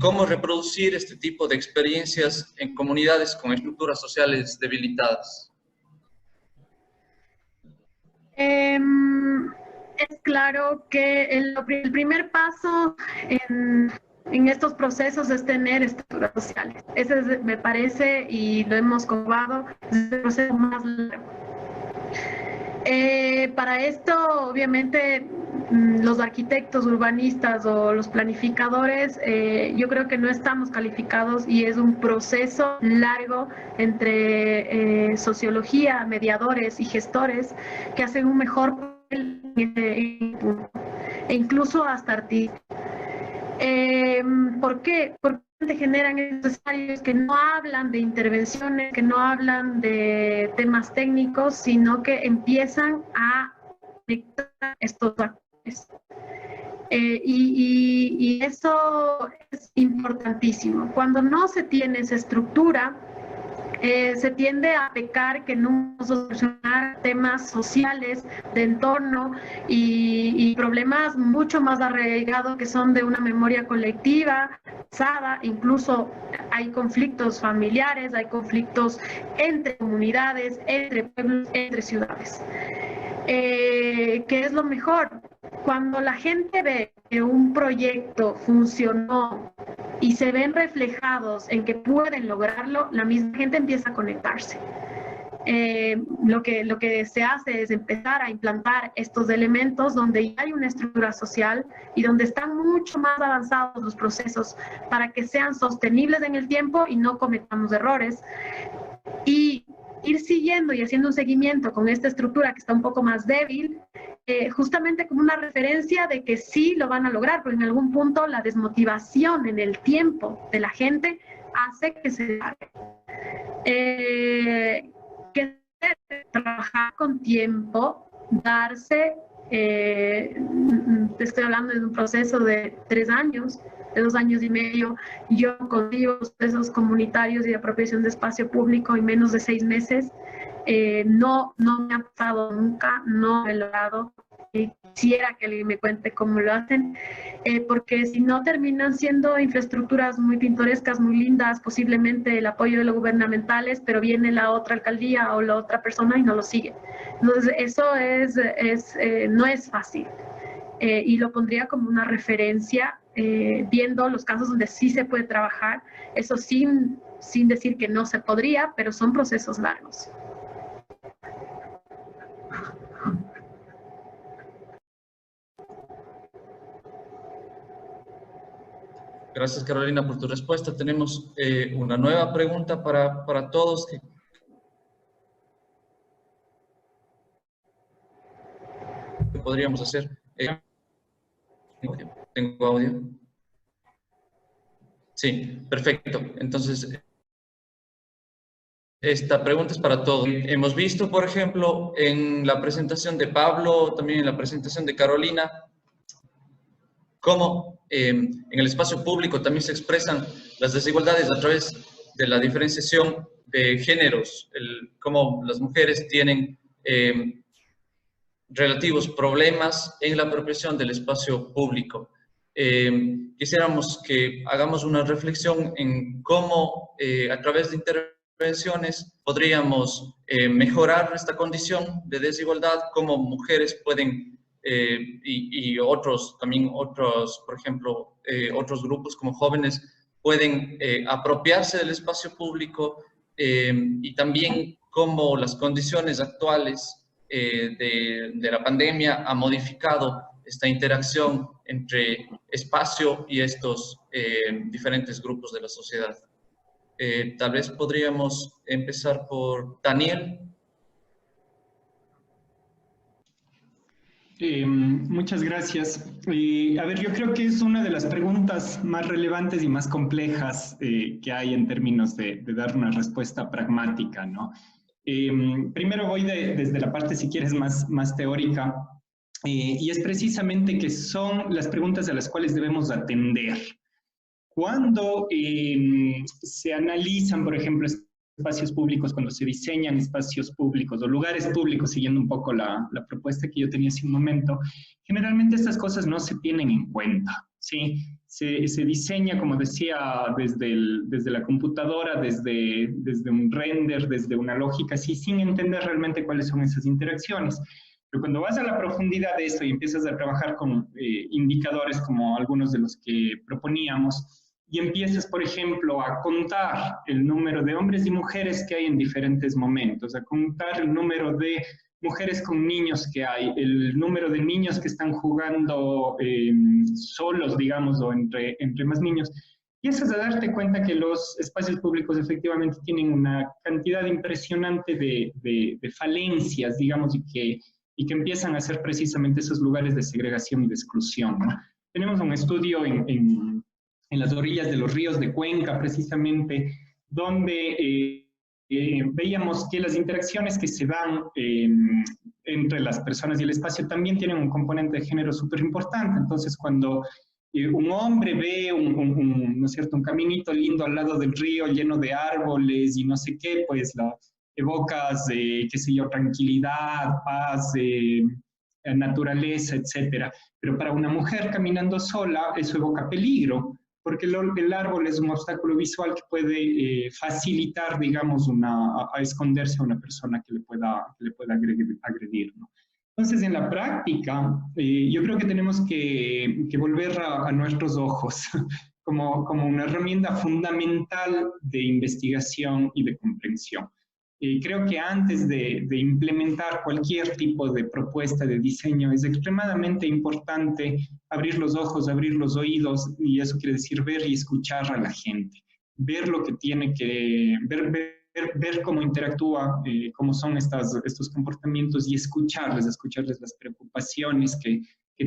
¿Cómo reproducir este tipo de experiencias en comunidades con estructuras sociales debilitadas? Es claro que el primer paso en estos procesos es tener estructuras sociales. Ese me parece, y lo hemos comprobado, es el proceso más largo. Para esto, obviamente, los arquitectos urbanistas o los planificadores, yo creo que no estamos calificados y es un proceso largo entre sociología, mediadores y gestores que hacen un mejor papel e incluso hasta artistas. ¿Por qué? Porque se generan escenarios que no hablan de intervenciones, que no hablan de temas técnicos, sino que empiezan a conectar estos actores. Y eso es importantísimo. Cuando no se tiene esa estructura, se tiende a pecar que no solucionar temas sociales de entorno y problemas mucho más arraigados que son de una memoria colectiva, pesada, incluso hay conflictos familiares, hay conflictos entre comunidades, entre pueblos, entre ciudades. ¿Qué es lo mejor? Cuando la gente ve que un proyecto funcionó y se ven reflejados en que pueden lograrlo, la misma gente empieza a conectarse. Lo que se hace es empezar a implantar estos elementos donde ya hay una estructura social y donde están mucho más avanzados los procesos para que sean sostenibles en el tiempo y no cometamos errores. Y ir siguiendo y haciendo un seguimiento con esta estructura que está un poco más débil, justamente como una referencia de que sí lo van a lograr, porque en algún punto la desmotivación en el tiempo de la gente hace que se largue. Que trabajar con tiempo, darse, te estoy hablando de un proceso de 3 años, de 2 años y medio, yo consigo procesos comunitarios y de apropiación de espacio público en menos de 6 meses. No me ha pasado nunca, no he logrado. Quisiera que alguien me cuente cómo lo hacen, porque si no terminan siendo infraestructuras muy pintorescas, muy lindas, posiblemente el apoyo de los gubernamentales, pero viene la otra alcaldía o la otra persona y no lo sigue. Entonces eso no es fácil, y lo pondría como una referencia, viendo los casos donde sí se puede trabajar, eso sin decir que no se podría, pero son procesos largos. Gracias, Carolina, por tu respuesta. Tenemos una nueva pregunta para todos. ¿Qué podríamos hacer? ¿Tengo audio? Sí, perfecto. Entonces, esta pregunta es para todos. Hemos visto, por ejemplo, en la presentación de Pablo, también en la presentación de Carolina, cómo en el espacio público también se expresan las desigualdades a través de la diferenciación de géneros, cómo las mujeres tienen relativos problemas en la apropiación del espacio público. Quisiéramos que hagamos una reflexión en cómo a través de intervenciones podríamos mejorar esta condición de desigualdad, cómo mujeres pueden y otros, por ejemplo, otros grupos como jóvenes pueden apropiarse del espacio público, y también cómo las condiciones actuales de la pandemia ha modificado esta interacción entre espacio y estos diferentes grupos de la sociedad. Tal vez podríamos empezar por Daniel. Muchas gracias. A ver, yo creo que es una de las preguntas más relevantes y más complejas que hay en términos de dar una respuesta pragmática, ¿no? Primero voy desde la parte, si quieres, más teórica, y es precisamente que son las preguntas a las cuales debemos atender. Cuando se analizan, por ejemplo, espacios públicos, cuando se diseñan espacios públicos o lugares públicos, siguiendo un poco la propuesta que yo tenía hace un momento, generalmente estas cosas no se tienen en cuenta, ¿sí? Se diseña, como decía, desde la computadora, desde un render, desde una lógica, así, sin entender realmente cuáles son esas interacciones. Pero cuando vas a la profundidad de esto y empiezas a trabajar con indicadores como algunos de los que proponíamos, y empiezas, por ejemplo, a contar el número de hombres y mujeres que hay en diferentes momentos, a contar el número de mujeres con niños que hay, el número de niños que están jugando solos, digamos, o entre más niños, y eso es a darte cuenta que los espacios públicos efectivamente tienen una cantidad impresionante de falencias, digamos, y que empiezan a ser precisamente esos lugares de segregación y de exclusión, ¿no? Tenemos un estudio en las orillas de los ríos de Cuenca, precisamente, donde veíamos que las interacciones que se dan entre las personas y el espacio también tienen un componente de género súper importante. Entonces, cuando un hombre ve ¿no es cierto?, un caminito lindo al lado del río lleno de árboles y no sé qué, pues evocas, qué sé yo, tranquilidad, paz, naturaleza, etcétera. Pero para una mujer caminando sola, eso evoca peligro, porque el árbol es un obstáculo visual que puede facilitar, digamos, a esconderse a una persona que le pueda agredir, ¿no? Entonces, en la práctica, yo creo que tenemos que volver a nuestros ojos como una herramienta fundamental de investigación y de comprensión. Creo que antes de implementar cualquier tipo de propuesta de diseño es extremadamente importante abrir los ojos, abrir los oídos, y eso quiere decir ver y escuchar a la gente, ver lo que tiene que ver cómo interactúa, cómo son estos comportamientos y escucharles las preocupaciones que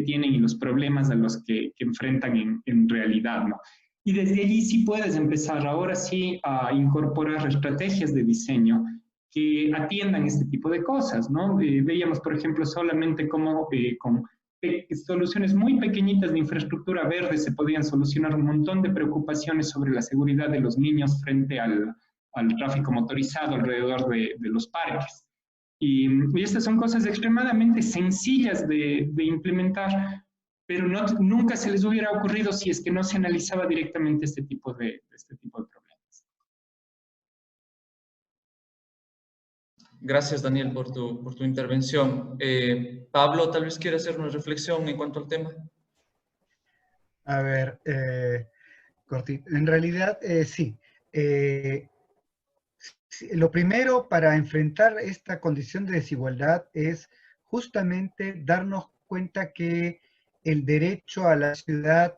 tienen y los problemas a los que enfrentan en realidad, ¿no? Y desde allí sí puedes empezar ahora sí a incorporar estrategias de diseño que atiendan este tipo de cosas, ¿no? Veíamos, por ejemplo, solamente cómo con soluciones muy pequeñitas de infraestructura verde se podían solucionar un montón de preocupaciones sobre la seguridad de los niños frente al tráfico motorizado alrededor de los parques. Y estas son cosas extremadamente sencillas de implementar, pero nunca se les hubiera ocurrido si es que no se analizaba directamente este tipo de problemas. Gracias, Daniel, por tu intervención. Pablo, tal vez quiere hacer una reflexión en cuanto al tema. A ver, cortito. En realidad, sí. Lo primero para enfrentar esta condición de desigualdad es justamente darnos cuenta que el derecho a la ciudad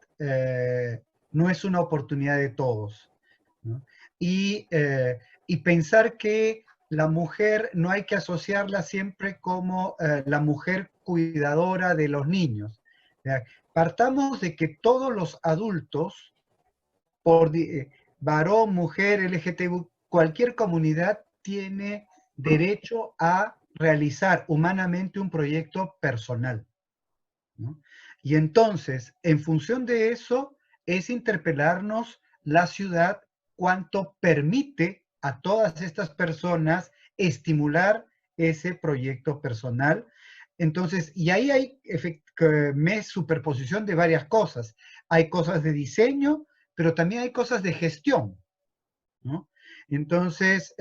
no es una oportunidad de todos, ¿no? Y pensar que la mujer no hay que asociarla siempre como la mujer cuidadora de los niños. Partamos de que todos los adultos, varón, mujer, LGTB, cualquier comunidad tiene derecho a realizar humanamente un proyecto personal, ¿no? Y entonces, en función de eso, es interpelarnos la ciudad cuánto permite a todas estas personas estimular ese proyecto personal. Entonces, y ahí hay superposición de varias cosas. Hay cosas de diseño, pero también hay cosas de gestión, ¿no? Entonces,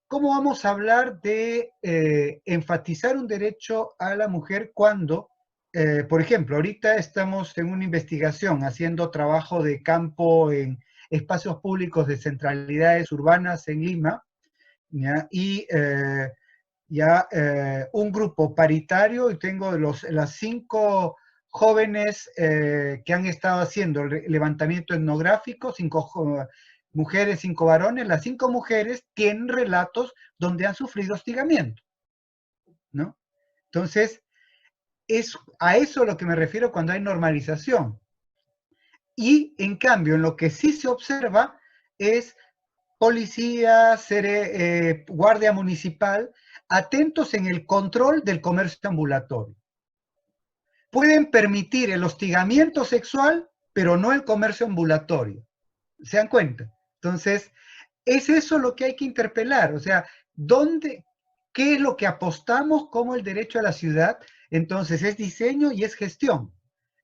¿cómo vamos a hablar de enfatizar un derecho a la mujer cuando, por ejemplo, ahorita estamos en una investigación haciendo trabajo de campo en espacios públicos de centralidades urbanas en Lima, ¿ya? Y un grupo paritario, y tengo las 5 jóvenes que han estado haciendo levantamiento etnográfico, 5 mujeres, 5 varones. Las 5 mujeres tienen relatos donde han sufrido hostigamiento, ¿no? Entonces, es a eso a lo que me refiero cuando hay normalización. Y, en cambio, en lo que sí se observa es policía, guardia municipal, atentos en el control del comercio ambulatorio. Pueden permitir el hostigamiento sexual, pero no el comercio ambulatorio. ¿Se dan cuenta? Entonces, es eso lo que hay que interpelar. O sea, ¿qué es lo que apostamos como el derecho a la ciudad? Entonces, es diseño y es gestión.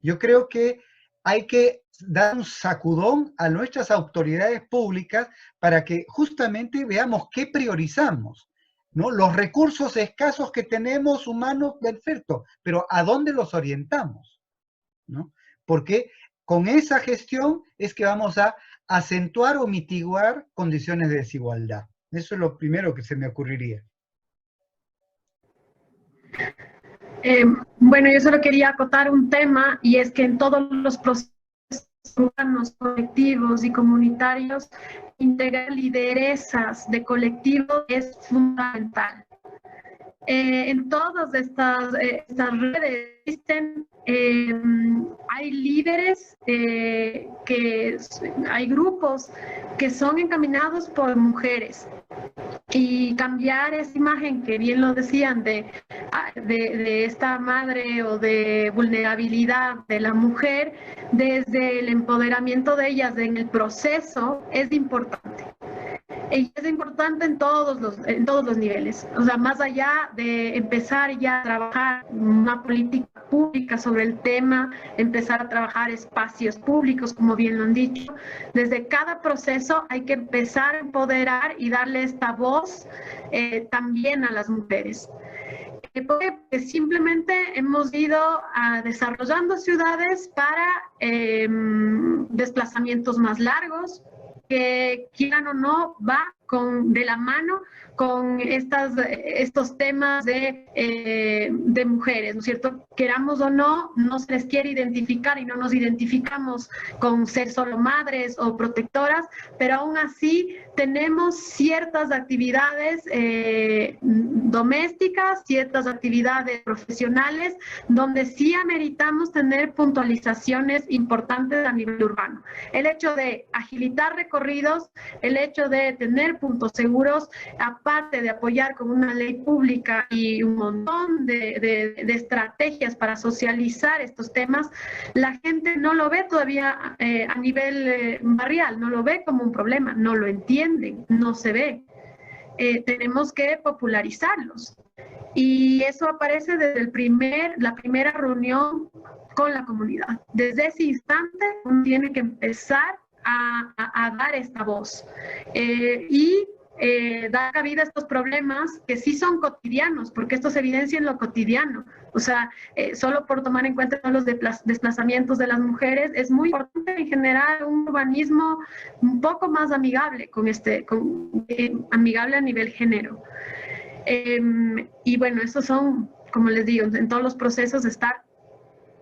Yo creo que hay que dar un sacudón a nuestras autoridades públicas para que justamente veamos qué priorizamos, ¿no? Los recursos escasos que tenemos humanos, perfecto, pero ¿a dónde los orientamos? ¿No? Porque con esa gestión es que vamos a acentuar o mitigar condiciones de desigualdad. Eso es lo primero que se me ocurriría. Bueno, yo solo quería acotar un tema, y es que en todos los procesos urbanos, colectivos y comunitarios, integrar lideresas de colectivo es fundamental. En todas estas redes existen, hay líderes, hay grupos que son encaminados por mujeres. Y cambiar esa imagen que bien lo decían de esta madre o de vulnerabilidad de la mujer desde el empoderamiento de ellas en el proceso es importante. Y es importante en todos los niveles. O sea, más allá de empezar ya a trabajar una política pública sobre el tema, empezar a trabajar espacios públicos, como bien lo han dicho, desde cada proceso hay que empezar a empoderar y darle esta voz también a las mujeres. Porque simplemente hemos ido desarrollando ciudades para desplazamientos más largos, que quieran o no va de la mano con estos temas de mujeres, ¿no es cierto? Queramos o no, no se les quiere identificar y no nos identificamos con ser solo madres o protectoras, pero aún así tenemos ciertas actividades domésticas, ciertas actividades profesionales, donde sí ameritamos tener puntualizaciones importantes a nivel urbano. El hecho de agilitar recorridos, el hecho de tener puntos seguros, aparte de apoyar con una ley pública y un montón de estrategias para socializar estos temas, la gente no lo ve todavía a nivel barrial, no lo ve como un problema, no lo entienden, no se ve. Tenemos que popularizarlos. Y eso aparece desde la primera reunión con la comunidad. Desde ese instante uno tiene que empezar a dar esta voz y dar cabida a estos problemas que sí son cotidianos, porque esto se evidencia en lo cotidiano. O sea, solo por tomar en cuenta los desplazamientos de las mujeres, es muy importante en generar un urbanismo un poco más amigable amigable a nivel género. Y bueno, esos son, como les digo, en todos los procesos estar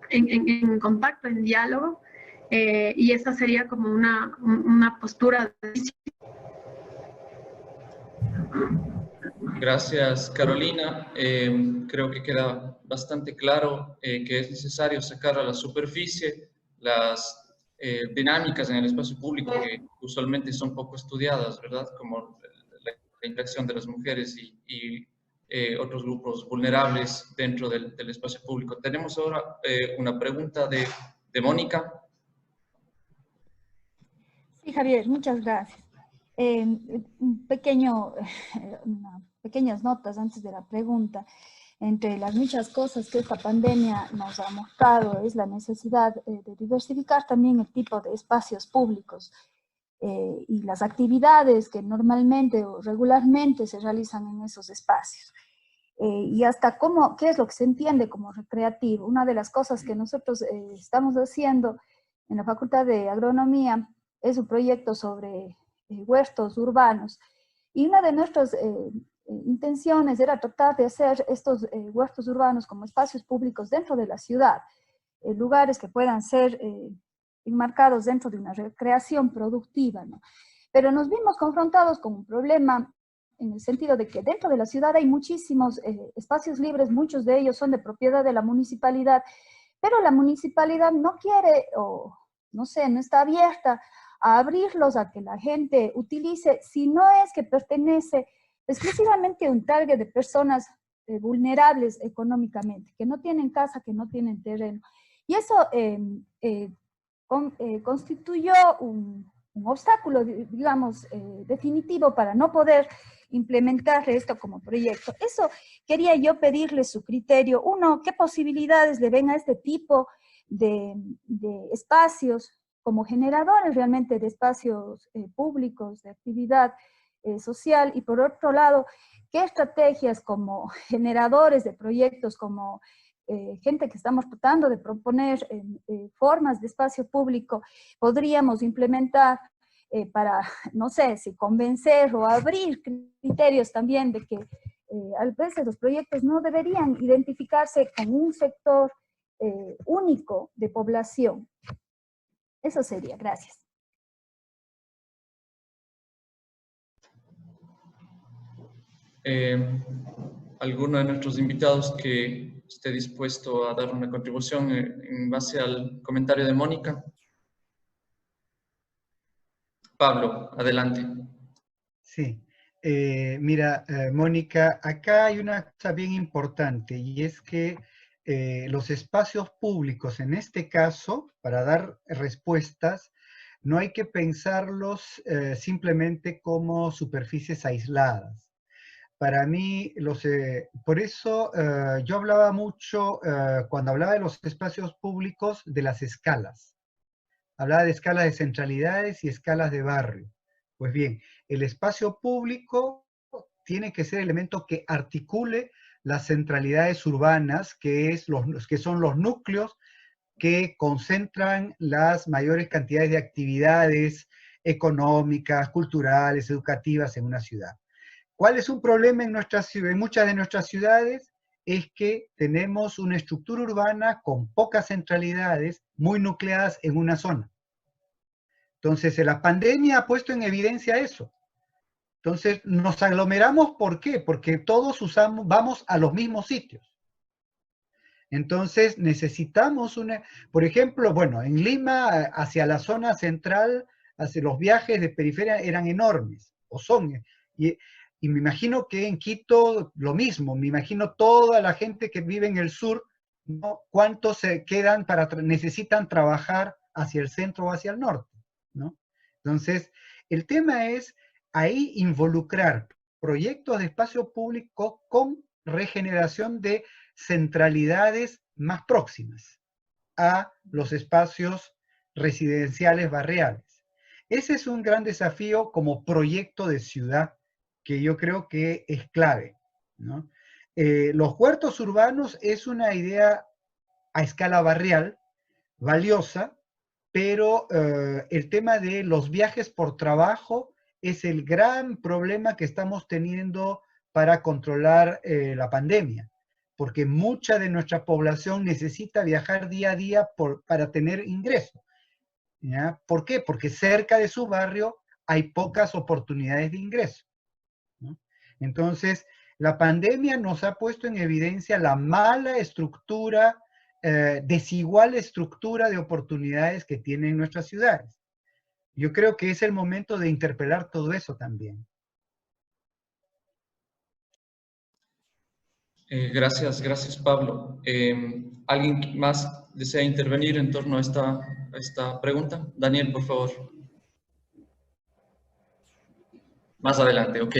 en contacto, en diálogo, y esa sería como una postura. Gracias, Carolina. Creo que queda bastante claro que es necesario sacar a la superficie las dinámicas en el espacio público que usualmente son poco estudiadas, ¿verdad? Como la interacción de las mujeres y otros grupos vulnerables dentro del espacio público. Tenemos ahora una pregunta de Mónica. Sí, Javier, muchas gracias. Pequeñas notas antes de la pregunta. Entre las muchas cosas que esta pandemia nos ha mostrado es la necesidad de diversificar también el tipo de espacios públicos y las actividades que normalmente o regularmente se realizan en esos espacios. Y hasta qué es lo que se entiende como recreativo. Una de las cosas que nosotros estamos haciendo en la Facultad de Agronomía es un proyecto sobre huertos urbanos. Y una de nuestras intenciones era tratar de hacer estos huertos urbanos como espacios públicos dentro de la ciudad, lugares que puedan ser enmarcados dentro de una recreación productiva, ¿no? Pero nos vimos confrontados con un problema en el sentido de que dentro de la ciudad hay muchísimos espacios libres, muchos de ellos son de propiedad de la municipalidad, pero la municipalidad no quiere, o no sé, no está abierta a abrirlos a que la gente utilice, si no es que pertenece exclusivamente a un target de personas vulnerables económicamente, que no tienen casa, que no tienen terreno. Y eso constituyó un obstáculo, digamos, definitivo para no poder implementar esto como proyecto. Eso quería yo pedirle su criterio. Uno, ¿qué posibilidades le ven a este tipo de espacios como generadores realmente de espacios públicos, de actividad social? Y por otro lado, ¿qué estrategias como generadores de proyectos, como gente que estamos tratando de proponer formas de espacio público, podríamos implementar para, no sé, si convencer o abrir criterios también de que a veces los proyectos no deberían identificarse con un sector único de población? Eso sería, gracias. alguno de nuestros invitados que esté dispuesto a dar una contribución en base al comentario de Mónica? Pablo, adelante. Sí. Mira, Mónica, acá hay una cosa bien importante y es que los espacios públicos, en este caso, para dar respuestas, no hay que pensarlos simplemente como superficies aisladas. Para mí, por eso yo hablaba mucho, cuando hablaba de los espacios públicos, de las escalas. Hablaba de escalas de centralidades y escalas de barrio. Pues bien, el espacio público tiene que ser el elemento que articule las centralidades urbanas, que son los núcleos que concentran las mayores cantidades de actividades económicas, culturales, educativas en una ciudad. ¿Cuál es un problema en muchas de nuestras ciudades? Es que tenemos una estructura urbana con pocas centralidades, muy nucleadas en una zona. Entonces, la pandemia ha puesto en evidencia eso. Entonces, nos aglomeramos, ¿por qué? Porque todos vamos a los mismos sitios. Entonces, necesitamos por ejemplo, bueno, en Lima, hacia la zona central, hacia los viajes de periferia eran enormes, o son. Y me imagino que en Quito lo mismo, me imagino toda la gente que vive en el sur, ¿no? ¿Cuántos se quedan necesitan trabajar hacia el centro o hacia el norte? ¿No? Entonces, el tema es ahí involucrar proyectos de espacio público con regeneración de centralidades más próximas a los espacios residenciales barriales. Ese es un gran desafío como proyecto de ciudad que yo creo que es clave, ¿no? Los huertos urbanos es una idea a escala barrial, valiosa, pero el tema de los viajes por trabajo es el gran problema que estamos teniendo para controlar la pandemia, porque mucha de nuestra población necesita viajar día a día para tener ingreso. ¿Ya? ¿Por qué? Porque cerca de su barrio hay pocas oportunidades de ingreso, ¿no? Entonces, la pandemia nos ha puesto en evidencia la mala estructura, desigual estructura de oportunidades que tienen nuestras ciudades. Yo creo que es el momento de interpelar todo eso también. Gracias Pablo. ¿Alguien más desea intervenir en torno a esta pregunta? Daniel, por favor. Más adelante, ok.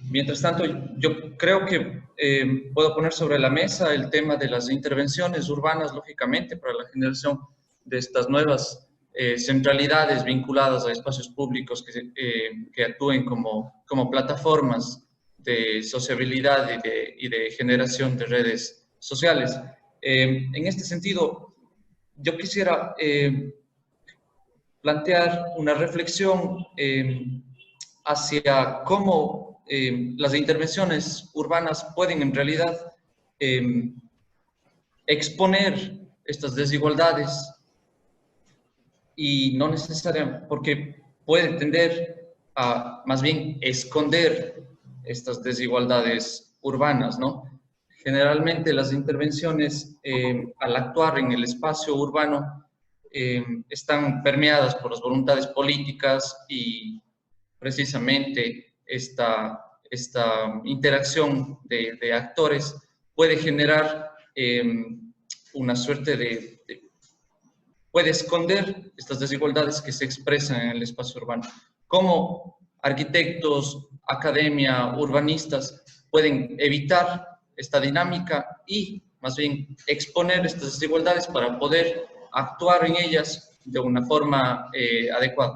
Mientras tanto, yo creo que puedo poner sobre la mesa el tema de las intervenciones urbanas, lógicamente, para la generación de estas nuevas centralidades vinculadas a espacios públicos que actúen como plataformas de sociabilidad y de generación de redes sociales. En este sentido, yo quisiera plantear una reflexión hacia cómo las intervenciones urbanas pueden en realidad exponer estas desigualdades y no necesariamente, porque pueden tender a más bien esconder estas desigualdades urbanas, ¿no? Generalmente las intervenciones al actuar en el espacio urbano están permeadas por las voluntades políticas y precisamente esta interacción de actores puede generar una suerte puede esconder estas desigualdades que se expresan en el espacio urbano. ¿Cómo arquitectos, academia, urbanistas pueden evitar esta dinámica y más bien exponer estas desigualdades para poder actuar en ellas de una forma adecuada?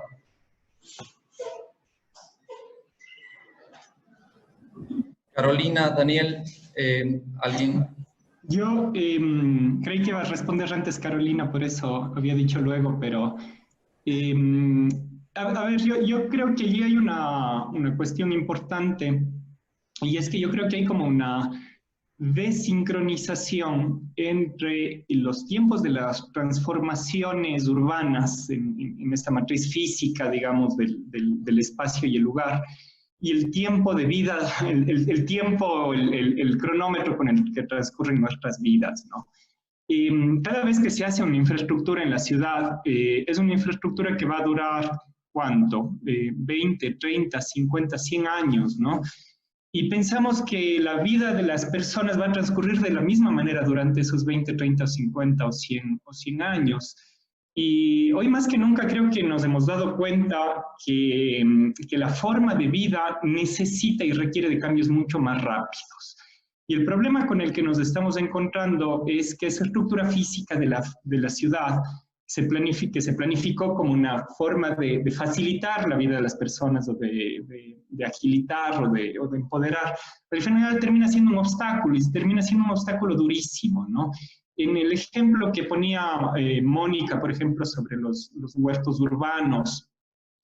Carolina, Daniel, ¿alguien? Yo creí que iba a responder antes Carolina, por eso había dicho luego, pero a ver, yo creo que allí hay una cuestión importante, y es que yo creo que hay como una desincronización entre los tiempos de las transformaciones urbanas en esta matriz física, digamos, del espacio y el lugar, y el tiempo de vida, el tiempo, el cronómetro con el que transcurren nuestras vidas, ¿no? Cada vez que se hace una infraestructura en la ciudad, es una infraestructura que va a durar, ¿cuánto? 20, 30, 50, 100 años, ¿no? Y pensamos que la vida de las personas va a transcurrir de la misma manera durante esos 20, 30, 50 o 100 años. Y hoy más que nunca creo que nos hemos dado cuenta que la forma de vida necesita y requiere de cambios mucho más rápidos. Y el problema con el que nos estamos encontrando es que esa estructura física de la ciudad se planificó como una forma de facilitar la vida de las personas o de agilitar o de empoderar, pero en general termina siendo un obstáculo y termina siendo un obstáculo durísimo, ¿no? En el ejemplo que ponía Mónica, por ejemplo, sobre los huertos urbanos,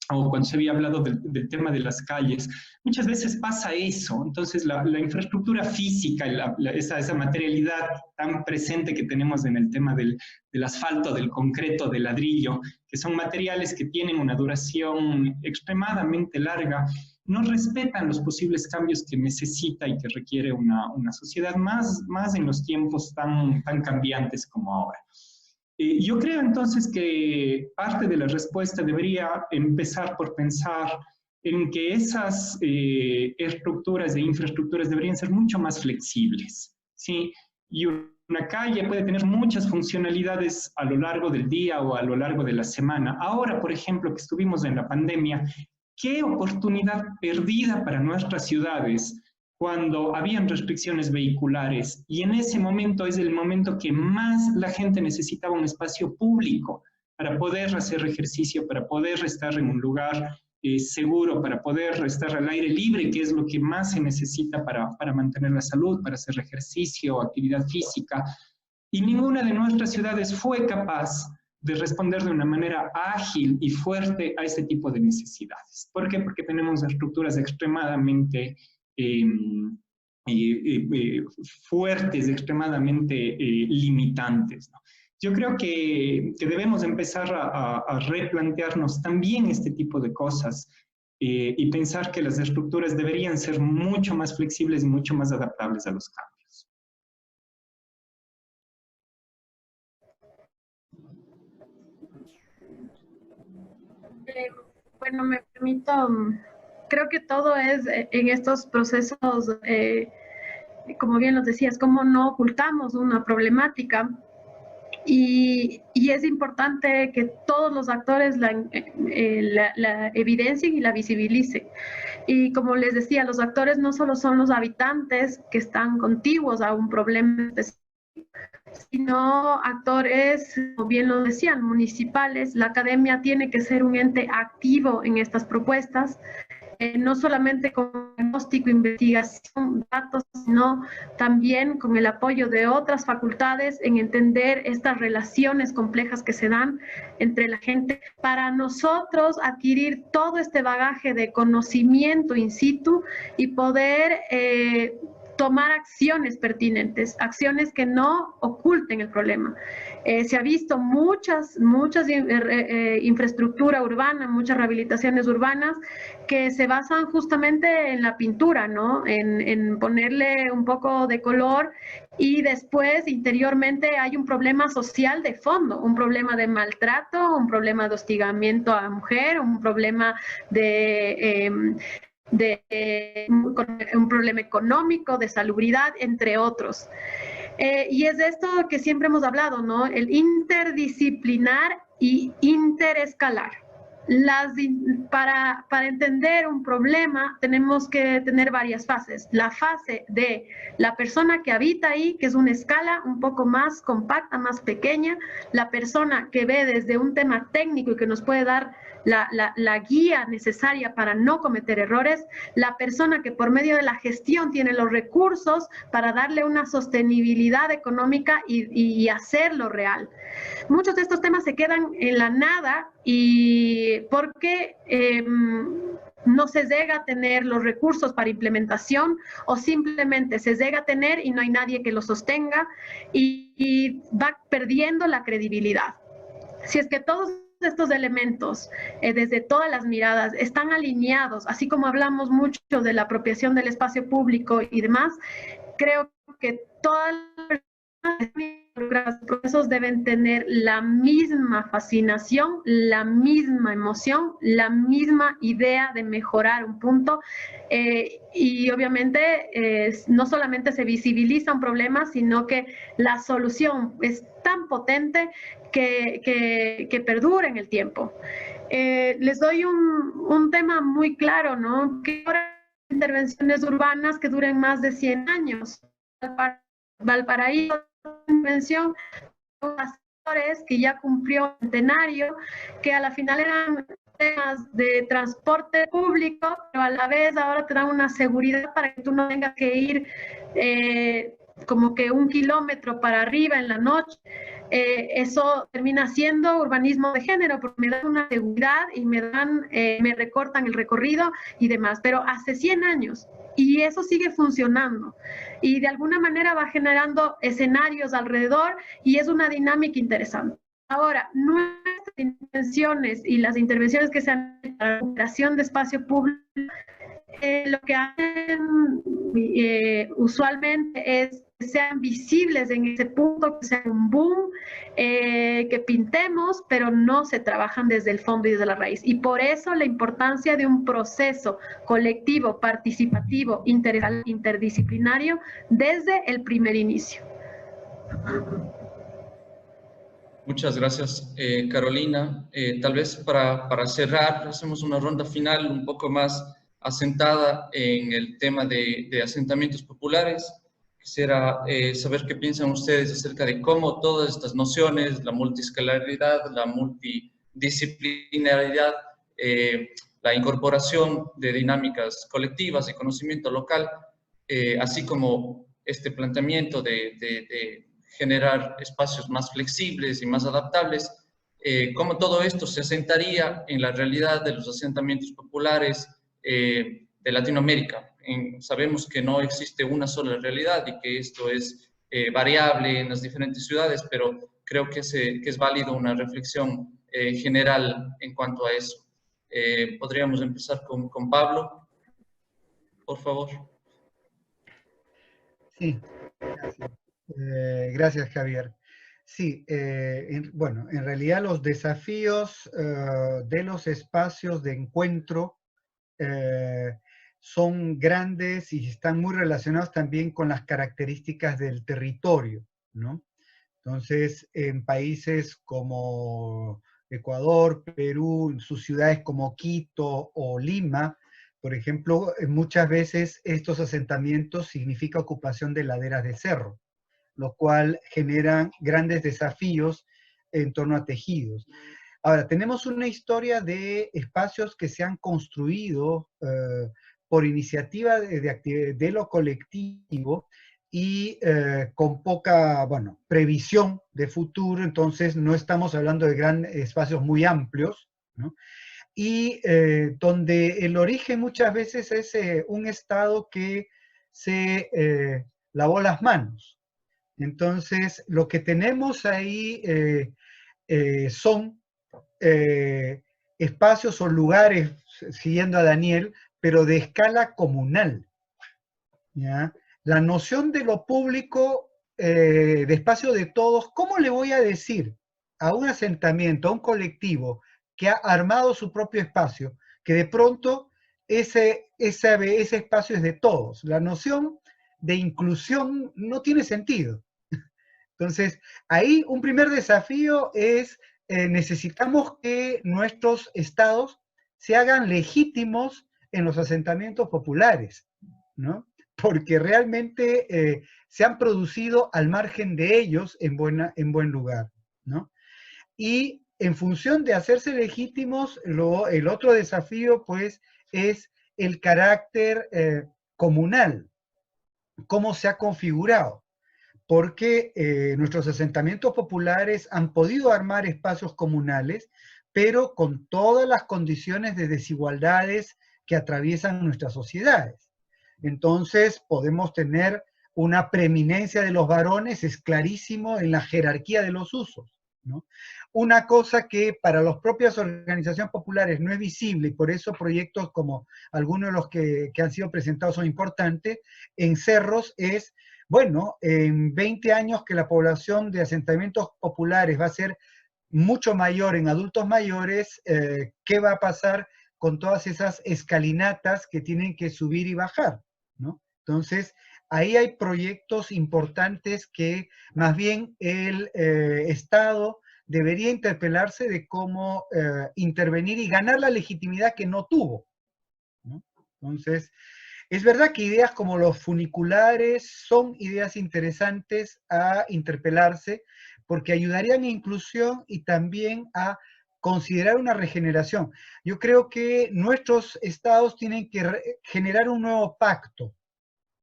o cuando se había hablado del tema de las calles, muchas veces pasa eso. Entonces la infraestructura física, esa materialidad tan presente que tenemos en el tema del asfalto, del concreto, del ladrillo, que son materiales que tienen una duración extremadamente larga, no respetan los posibles cambios que necesita y que requiere una sociedad más en los tiempos tan cambiantes como ahora. Yo creo entonces que parte de la respuesta debería empezar por pensar en que esas estructuras e infraestructuras deberían ser mucho más flexibles, ¿sí? Y una calle puede tener muchas funcionalidades a lo largo del día o a lo largo de la semana. Ahora, por ejemplo, que estuvimos en la pandemia, qué oportunidad perdida para nuestras ciudades cuando habían restricciones vehiculares, y en ese momento es el momento que más la gente necesitaba un espacio público para poder hacer ejercicio, para poder estar en un lugar seguro, para poder estar al aire libre, que es lo que más se necesita para mantener la salud, para hacer ejercicio, actividad física. Y ninguna de nuestras ciudades fue capaz de responder de una manera ágil y fuerte a este tipo de necesidades. ¿Por qué? Porque tenemos estructuras extremadamente fuertes, extremadamente limitantes, ¿no? Yo creo que debemos empezar a replantearnos también este tipo de cosas y pensar que las estructuras deberían ser mucho más flexibles y mucho más adaptables a los cambios. Bueno, me permito, creo que todo es en estos procesos, como bien lo decías, cómo no ocultamos una problemática. Y es importante que todos los actores la evidencien y la visibilicen. Y como les decía, los actores no solo son los habitantes que están contiguos a un problema específico, sino actores, como bien lo decían, municipales. La academia tiene que ser un ente activo en estas propuestas, no solamente con diagnóstico, investigación, datos, sino también con el apoyo de otras facultades en entender estas relaciones complejas que se dan entre la gente, para nosotros adquirir todo este bagaje de conocimiento in situ y poder tomar acciones pertinentes, acciones que no oculten el problema. Se ha visto muchas infraestructura urbana, muchas rehabilitaciones urbanas que se basan justamente en la pintura, ¿no? En ponerle un poco de color, y después interiormente hay un problema social de fondo, un problema de maltrato, un problema de hostigamiento a la mujer, un problema un problema económico, de salubridad, entre otros. Y es de esto que siempre hemos hablado, ¿no? El interdisciplinar y interescalar. Para entender un problema tenemos que tener varias fases. La fase de la persona que habita ahí, que es una escala un poco más compacta, más pequeña, la persona que ve desde un tema técnico y que nos puede dar la guía necesaria para no cometer errores, la persona que por medio de la gestión tiene los recursos para darle una sostenibilidad económica y hacerlo real. Muchos de estos temas se quedan en la nada, y porque no se llega a tener los recursos para implementación, o simplemente se llega a tener y no hay nadie que lo sostenga, y va perdiendo la credibilidad. Si es que todos estos elementos, desde todas las miradas, están alineados, así como hablamos mucho de la apropiación del espacio público y demás, creo que todas los procesos deben tener la misma fascinación, la misma emoción, la misma idea de mejorar un punto, y obviamente no solamente se visibiliza un problema, sino que la solución es tan potente que perdura en el tiempo. Les doy un tema muy claro, ¿no? Que ahora intervenciones urbanas que duren más de 100 años. Valparaíso, intervención que ya cumplió el centenario, que a la final eran temas de transporte público, pero a la vez ahora te dan una seguridad para que tú no tengas que ir como que 1 kilómetro para arriba en la noche. Eso termina siendo urbanismo de género, porque me dan una seguridad y me recortan el recorrido y demás, pero hace 100 años. Y eso sigue funcionando. Y de alguna manera va generando escenarios alrededor y es una dinámica interesante. Ahora, nuestras intenciones y las intervenciones que se han hecho para la recuperación de espacio público, lo que hacen usualmente es que sean visibles en ese punto, que sea un boom, que pintemos, pero no se trabajan desde el fondo y desde la raíz. Y por eso la importancia de un proceso colectivo, participativo, interdisciplinario desde el primer inicio. Muchas gracias, Carolina. Tal vez para cerrar, hacemos una ronda final un poco más asentada en el tema de asentamientos populares. Quisiera saber qué piensan ustedes acerca de cómo todas estas nociones, la multiscalaridad, la multidisciplinaridad, la incorporación de dinámicas colectivas y conocimiento local, así como este planteamiento de generar espacios más flexibles y más adaptables, cómo todo esto se asentaría en la realidad de los asentamientos populares de Latinoamérica. Sabemos que no existe una sola realidad y que esto es variable en las diferentes ciudades, pero creo que es válido una reflexión general en cuanto a eso. Podríamos empezar con Pablo, por favor. Sí, gracias. Gracias, Javier. Sí, bueno, en realidad los desafíos de los espacios de encuentro son grandes y están muy relacionados también con las características del territorio, ¿no? Entonces, en países como Ecuador, Perú, en sus ciudades como Quito o Lima, por ejemplo, muchas veces estos asentamientos significan ocupación de laderas de cerro, lo cual genera grandes desafíos en torno a tejidos. Ahora, tenemos una historia de espacios que se han construido por iniciativa de lo colectivo y con poca, bueno, previsión de futuro, entonces no estamos hablando de grandes espacios muy amplios, ¿no? Y donde el origen muchas veces es un Estado que se lavó las manos. Entonces, lo que tenemos ahí son espacios o lugares, siguiendo a Daniel, pero de escala comunal, ¿ya? La noción de lo público, de espacio de todos, ¿cómo le voy a decir a un asentamiento, a un colectivo que ha armado su propio espacio, que de pronto ese espacio es de todos? La noción de inclusión no tiene sentido. Entonces, ahí un primer desafío es necesitamos que nuestros estados se hagan legítimos en los asentamientos populares, ¿no? Porque realmente se han producido al margen de ellos en buen lugar, ¿no? Y en función de hacerse legítimos, el otro desafío, pues, es el carácter comunal, cómo se ha configurado. Porque nuestros asentamientos populares han podido armar espacios comunales, pero con todas las condiciones de desigualdades que atraviesan nuestras sociedades. Entonces podemos tener una preeminencia de los varones, es clarísimo, en la jerarquía de los usos, ¿no? Una cosa que para las propias organizaciones populares no es visible, y por eso proyectos como algunos de los que han sido presentados son importantes, en cerros es, bueno, en 20 años que la población de asentamientos populares va a ser mucho mayor en adultos mayores, ¿qué va a pasar con todas esas escalinatas que tienen que subir y bajar, ¿no? Entonces, ahí hay proyectos importantes que más bien el Estado debería interpelarse de cómo intervenir y ganar la legitimidad que no tuvo, ¿no? Entonces, es verdad que ideas como los funiculares son ideas interesantes a interpelarse porque ayudarían a inclusión y también a considerar una regeneración. Yo creo que nuestros estados tienen que generar un nuevo pacto,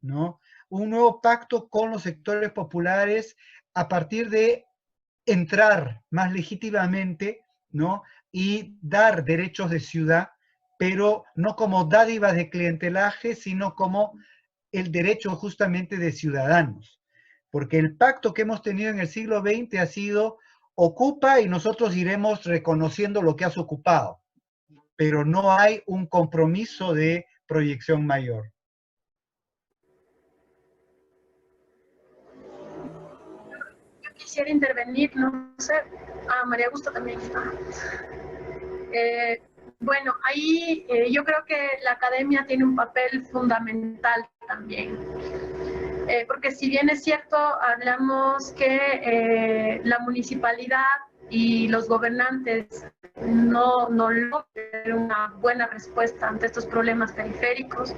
¿no? Un nuevo pacto con los sectores populares a partir de entrar más legítimamente, ¿no? Y dar derechos de ciudad, pero no como dádivas de clientelaje, sino como el derecho justamente de ciudadanos. Porque el pacto que hemos tenido en el siglo XX ha sido ocupa y nosotros iremos reconociendo lo que has ocupado, pero no hay un compromiso de proyección mayor. Quisiera intervenir, no sé, María Augusta también está. Bueno, ahí yo creo que la academia tiene un papel fundamental también. Porque si bien es cierto, hablamos que la municipalidad y los gobernantes no logran una buena respuesta ante estos problemas periféricos,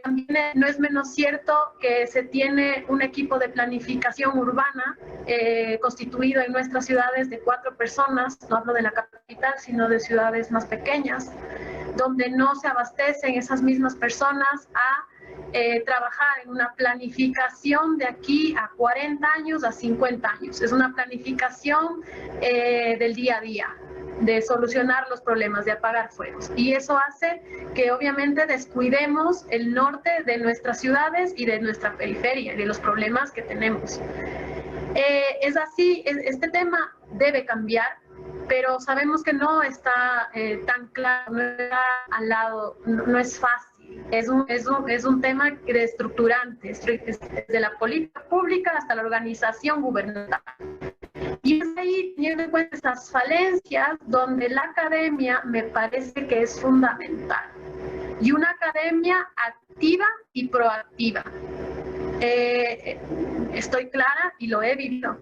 también no es menos cierto que se tiene un equipo de planificación urbana constituido en nuestras ciudades de 4 personas, no hablo de la capital, sino de ciudades más pequeñas, donde no se abastecen esas mismas personas a trabajar en una planificación de aquí a 40 años, a 50 años. Es una planificación del día a día, de solucionar los problemas, de apagar fuegos. Y eso hace que obviamente descuidemos el norte de nuestras ciudades y de nuestra periferia, de los problemas que tenemos. Es así, este tema debe cambiar, pero sabemos que no está tan claro, no está al lado, no es fácil. Es un tema estructurante, desde la política pública hasta la organización gubernamental. Y es ahí, teniendo en cuenta esas falencias, donde la academia me parece que es fundamental. Y una academia activa y proactiva. Estoy clara y lo he vivido.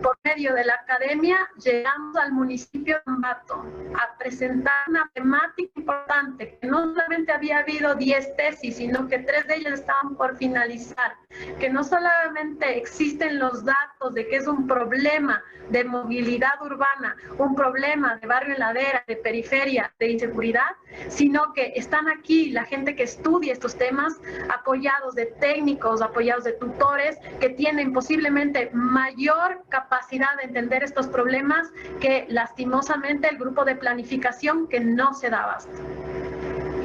Por medio de la academia llegamos al municipio de Ambato a presentar una temática importante, que no solamente había habido 10 tesis, sino que 3 de ellas estaban por finalizar, que no solamente existen los datos de que es un problema de movilidad urbana, un problema de barrio en ladera, de periferia, de inseguridad, sino que están aquí la gente que estudia estos temas, apoyados de técnicos, apoyados de tutores, que tienen posiblemente mayor capacidad de entender estos problemas que lastimosamente el grupo de planificación que no se da abasto.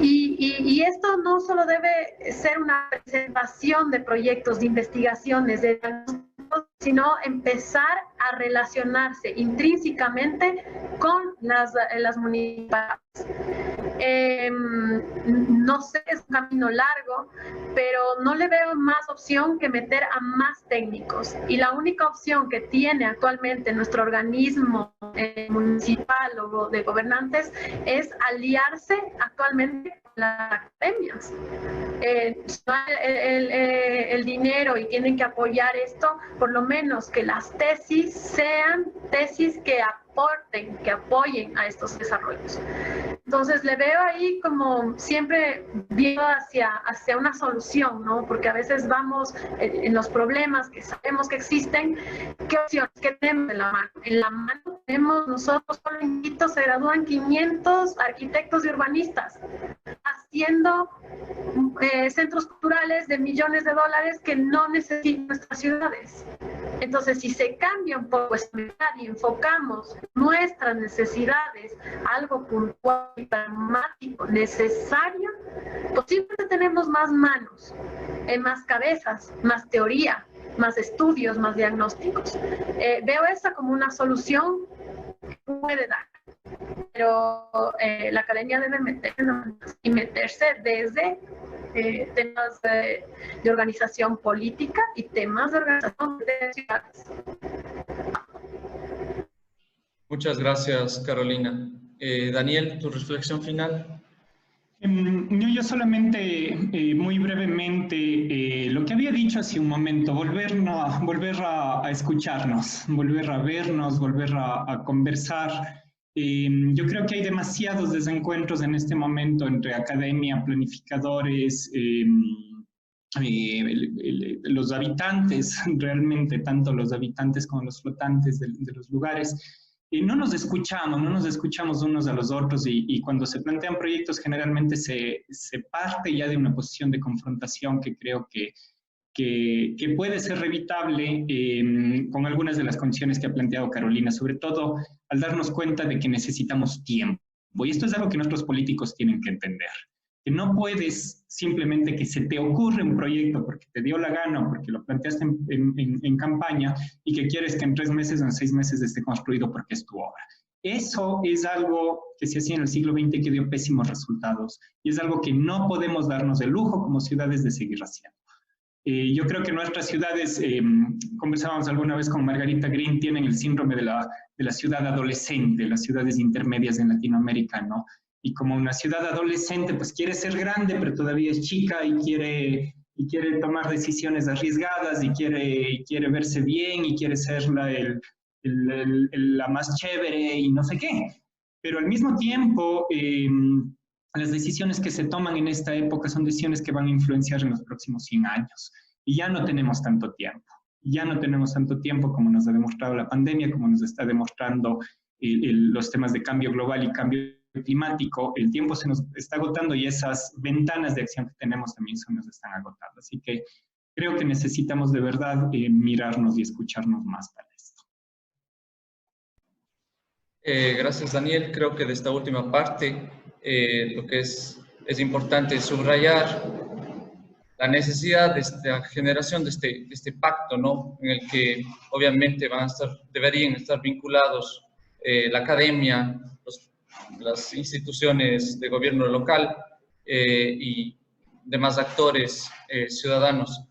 Y esto no solo debe ser una presentación de proyectos, de investigaciones, de sino empezar a relacionarse intrínsecamente con las municipalidades. No sé, es un camino largo, pero no le veo más opción que meter a más técnicos. Y la única opción que tiene actualmente nuestro organismo municipal o de gobernantes es aliarse actualmente con las academias. El dinero y tienen que apoyar esto, por lo menos que las tesis sean tesis que aporten, que apoyen a estos desarrollos. Entonces le veo ahí como siempre viendo hacia una solución, ¿no? Porque a veces vamos en los problemas que sabemos que existen. ¿Qué opciones? ¿Qué tenemos en la mano? En la mano tenemos nosotros, solo en Quito se gradúan 500 arquitectos y urbanistas haciendo centros culturales de millones de dólares que no necesitan nuestras ciudades. Entonces, si se cambia un poco esta mirada y enfocamos nuestras necesidades a algo puntual y pragmático, necesario, posiblemente tenemos más manos, más cabezas, más teoría, más estudios, más diagnósticos. Veo esta como una solución que puede dar, pero la academia debe meterse desde temas de organización política y temas de organización de ciudades. Muchas gracias, Carolina. Daniel, tu reflexión final. Yo solamente, muy brevemente, lo que había dicho hace un momento, volver a escucharnos, volver a vernos, volver a conversar. Yo creo que hay demasiados desencuentros en este momento entre academia, planificadores, los habitantes, realmente, tanto los habitantes como los flotantes de los lugares. No nos escuchamos unos a los otros y cuando se plantean proyectos generalmente se parte ya de una posición de confrontación que creo que puede ser revitable con algunas de las condiciones que ha planteado Carolina, sobre todo al darnos cuenta de que necesitamos tiempo. Y esto es algo que nuestros políticos tienen que entender. Que no puedes simplemente que se te ocurre un proyecto porque te dio la gana o porque lo planteaste en campaña y que quieres que en 3 meses o en 6 meses esté construido porque es tu obra. Eso es algo que se hacía en el siglo XX que dio pésimos resultados y es algo que no podemos darnos el lujo como ciudades de seguir haciendo. Yo creo que nuestras ciudades, conversábamos alguna vez con Margarita Green, tienen el síndrome de la ciudad adolescente, las ciudades intermedias en Latinoamérica, ¿no? Y como una ciudad adolescente, pues quiere ser grande, pero todavía es chica y quiere tomar decisiones arriesgadas y quiere verse bien y quiere ser la más chévere y no sé qué. Pero al mismo tiempo, las decisiones que se toman en esta época son decisiones que van a influenciar en los próximos 100 años. Y ya no tenemos tanto tiempo. Ya no tenemos tanto tiempo como nos ha demostrado la pandemia, como nos está demostrando los temas de cambio global y cambio climático. El tiempo se nos está agotando y esas ventanas de acción que tenemos también se nos están agotando. Así que creo que necesitamos de verdad mirarnos y escucharnos más para esto. Gracias, Daniel. Creo que de esta última parte lo que es importante subrayar la necesidad de esta generación de este pacto, ¿no? En el que obviamente deberían estar vinculados la academia, las instituciones de gobierno local y demás actores ciudadanos.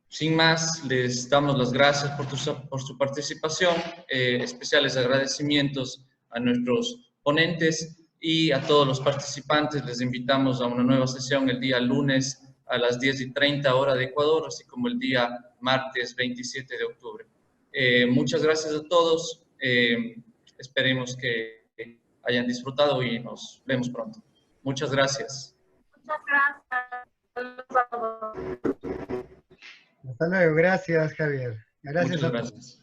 Sin más, les damos las gracias por su participación, especiales agradecimientos a nuestros ponentes y a todos los participantes. Les invitamos a una nueva sesión el día lunes a las 10:30 hora de Ecuador, así como el día martes 27 de octubre. Muchas gracias a todos. Esperemos que hayan disfrutado y nos vemos pronto. Muchas gracias. Muchas gracias. Hasta luego. Gracias, Javier. Gracias Muchas a todos. gracias.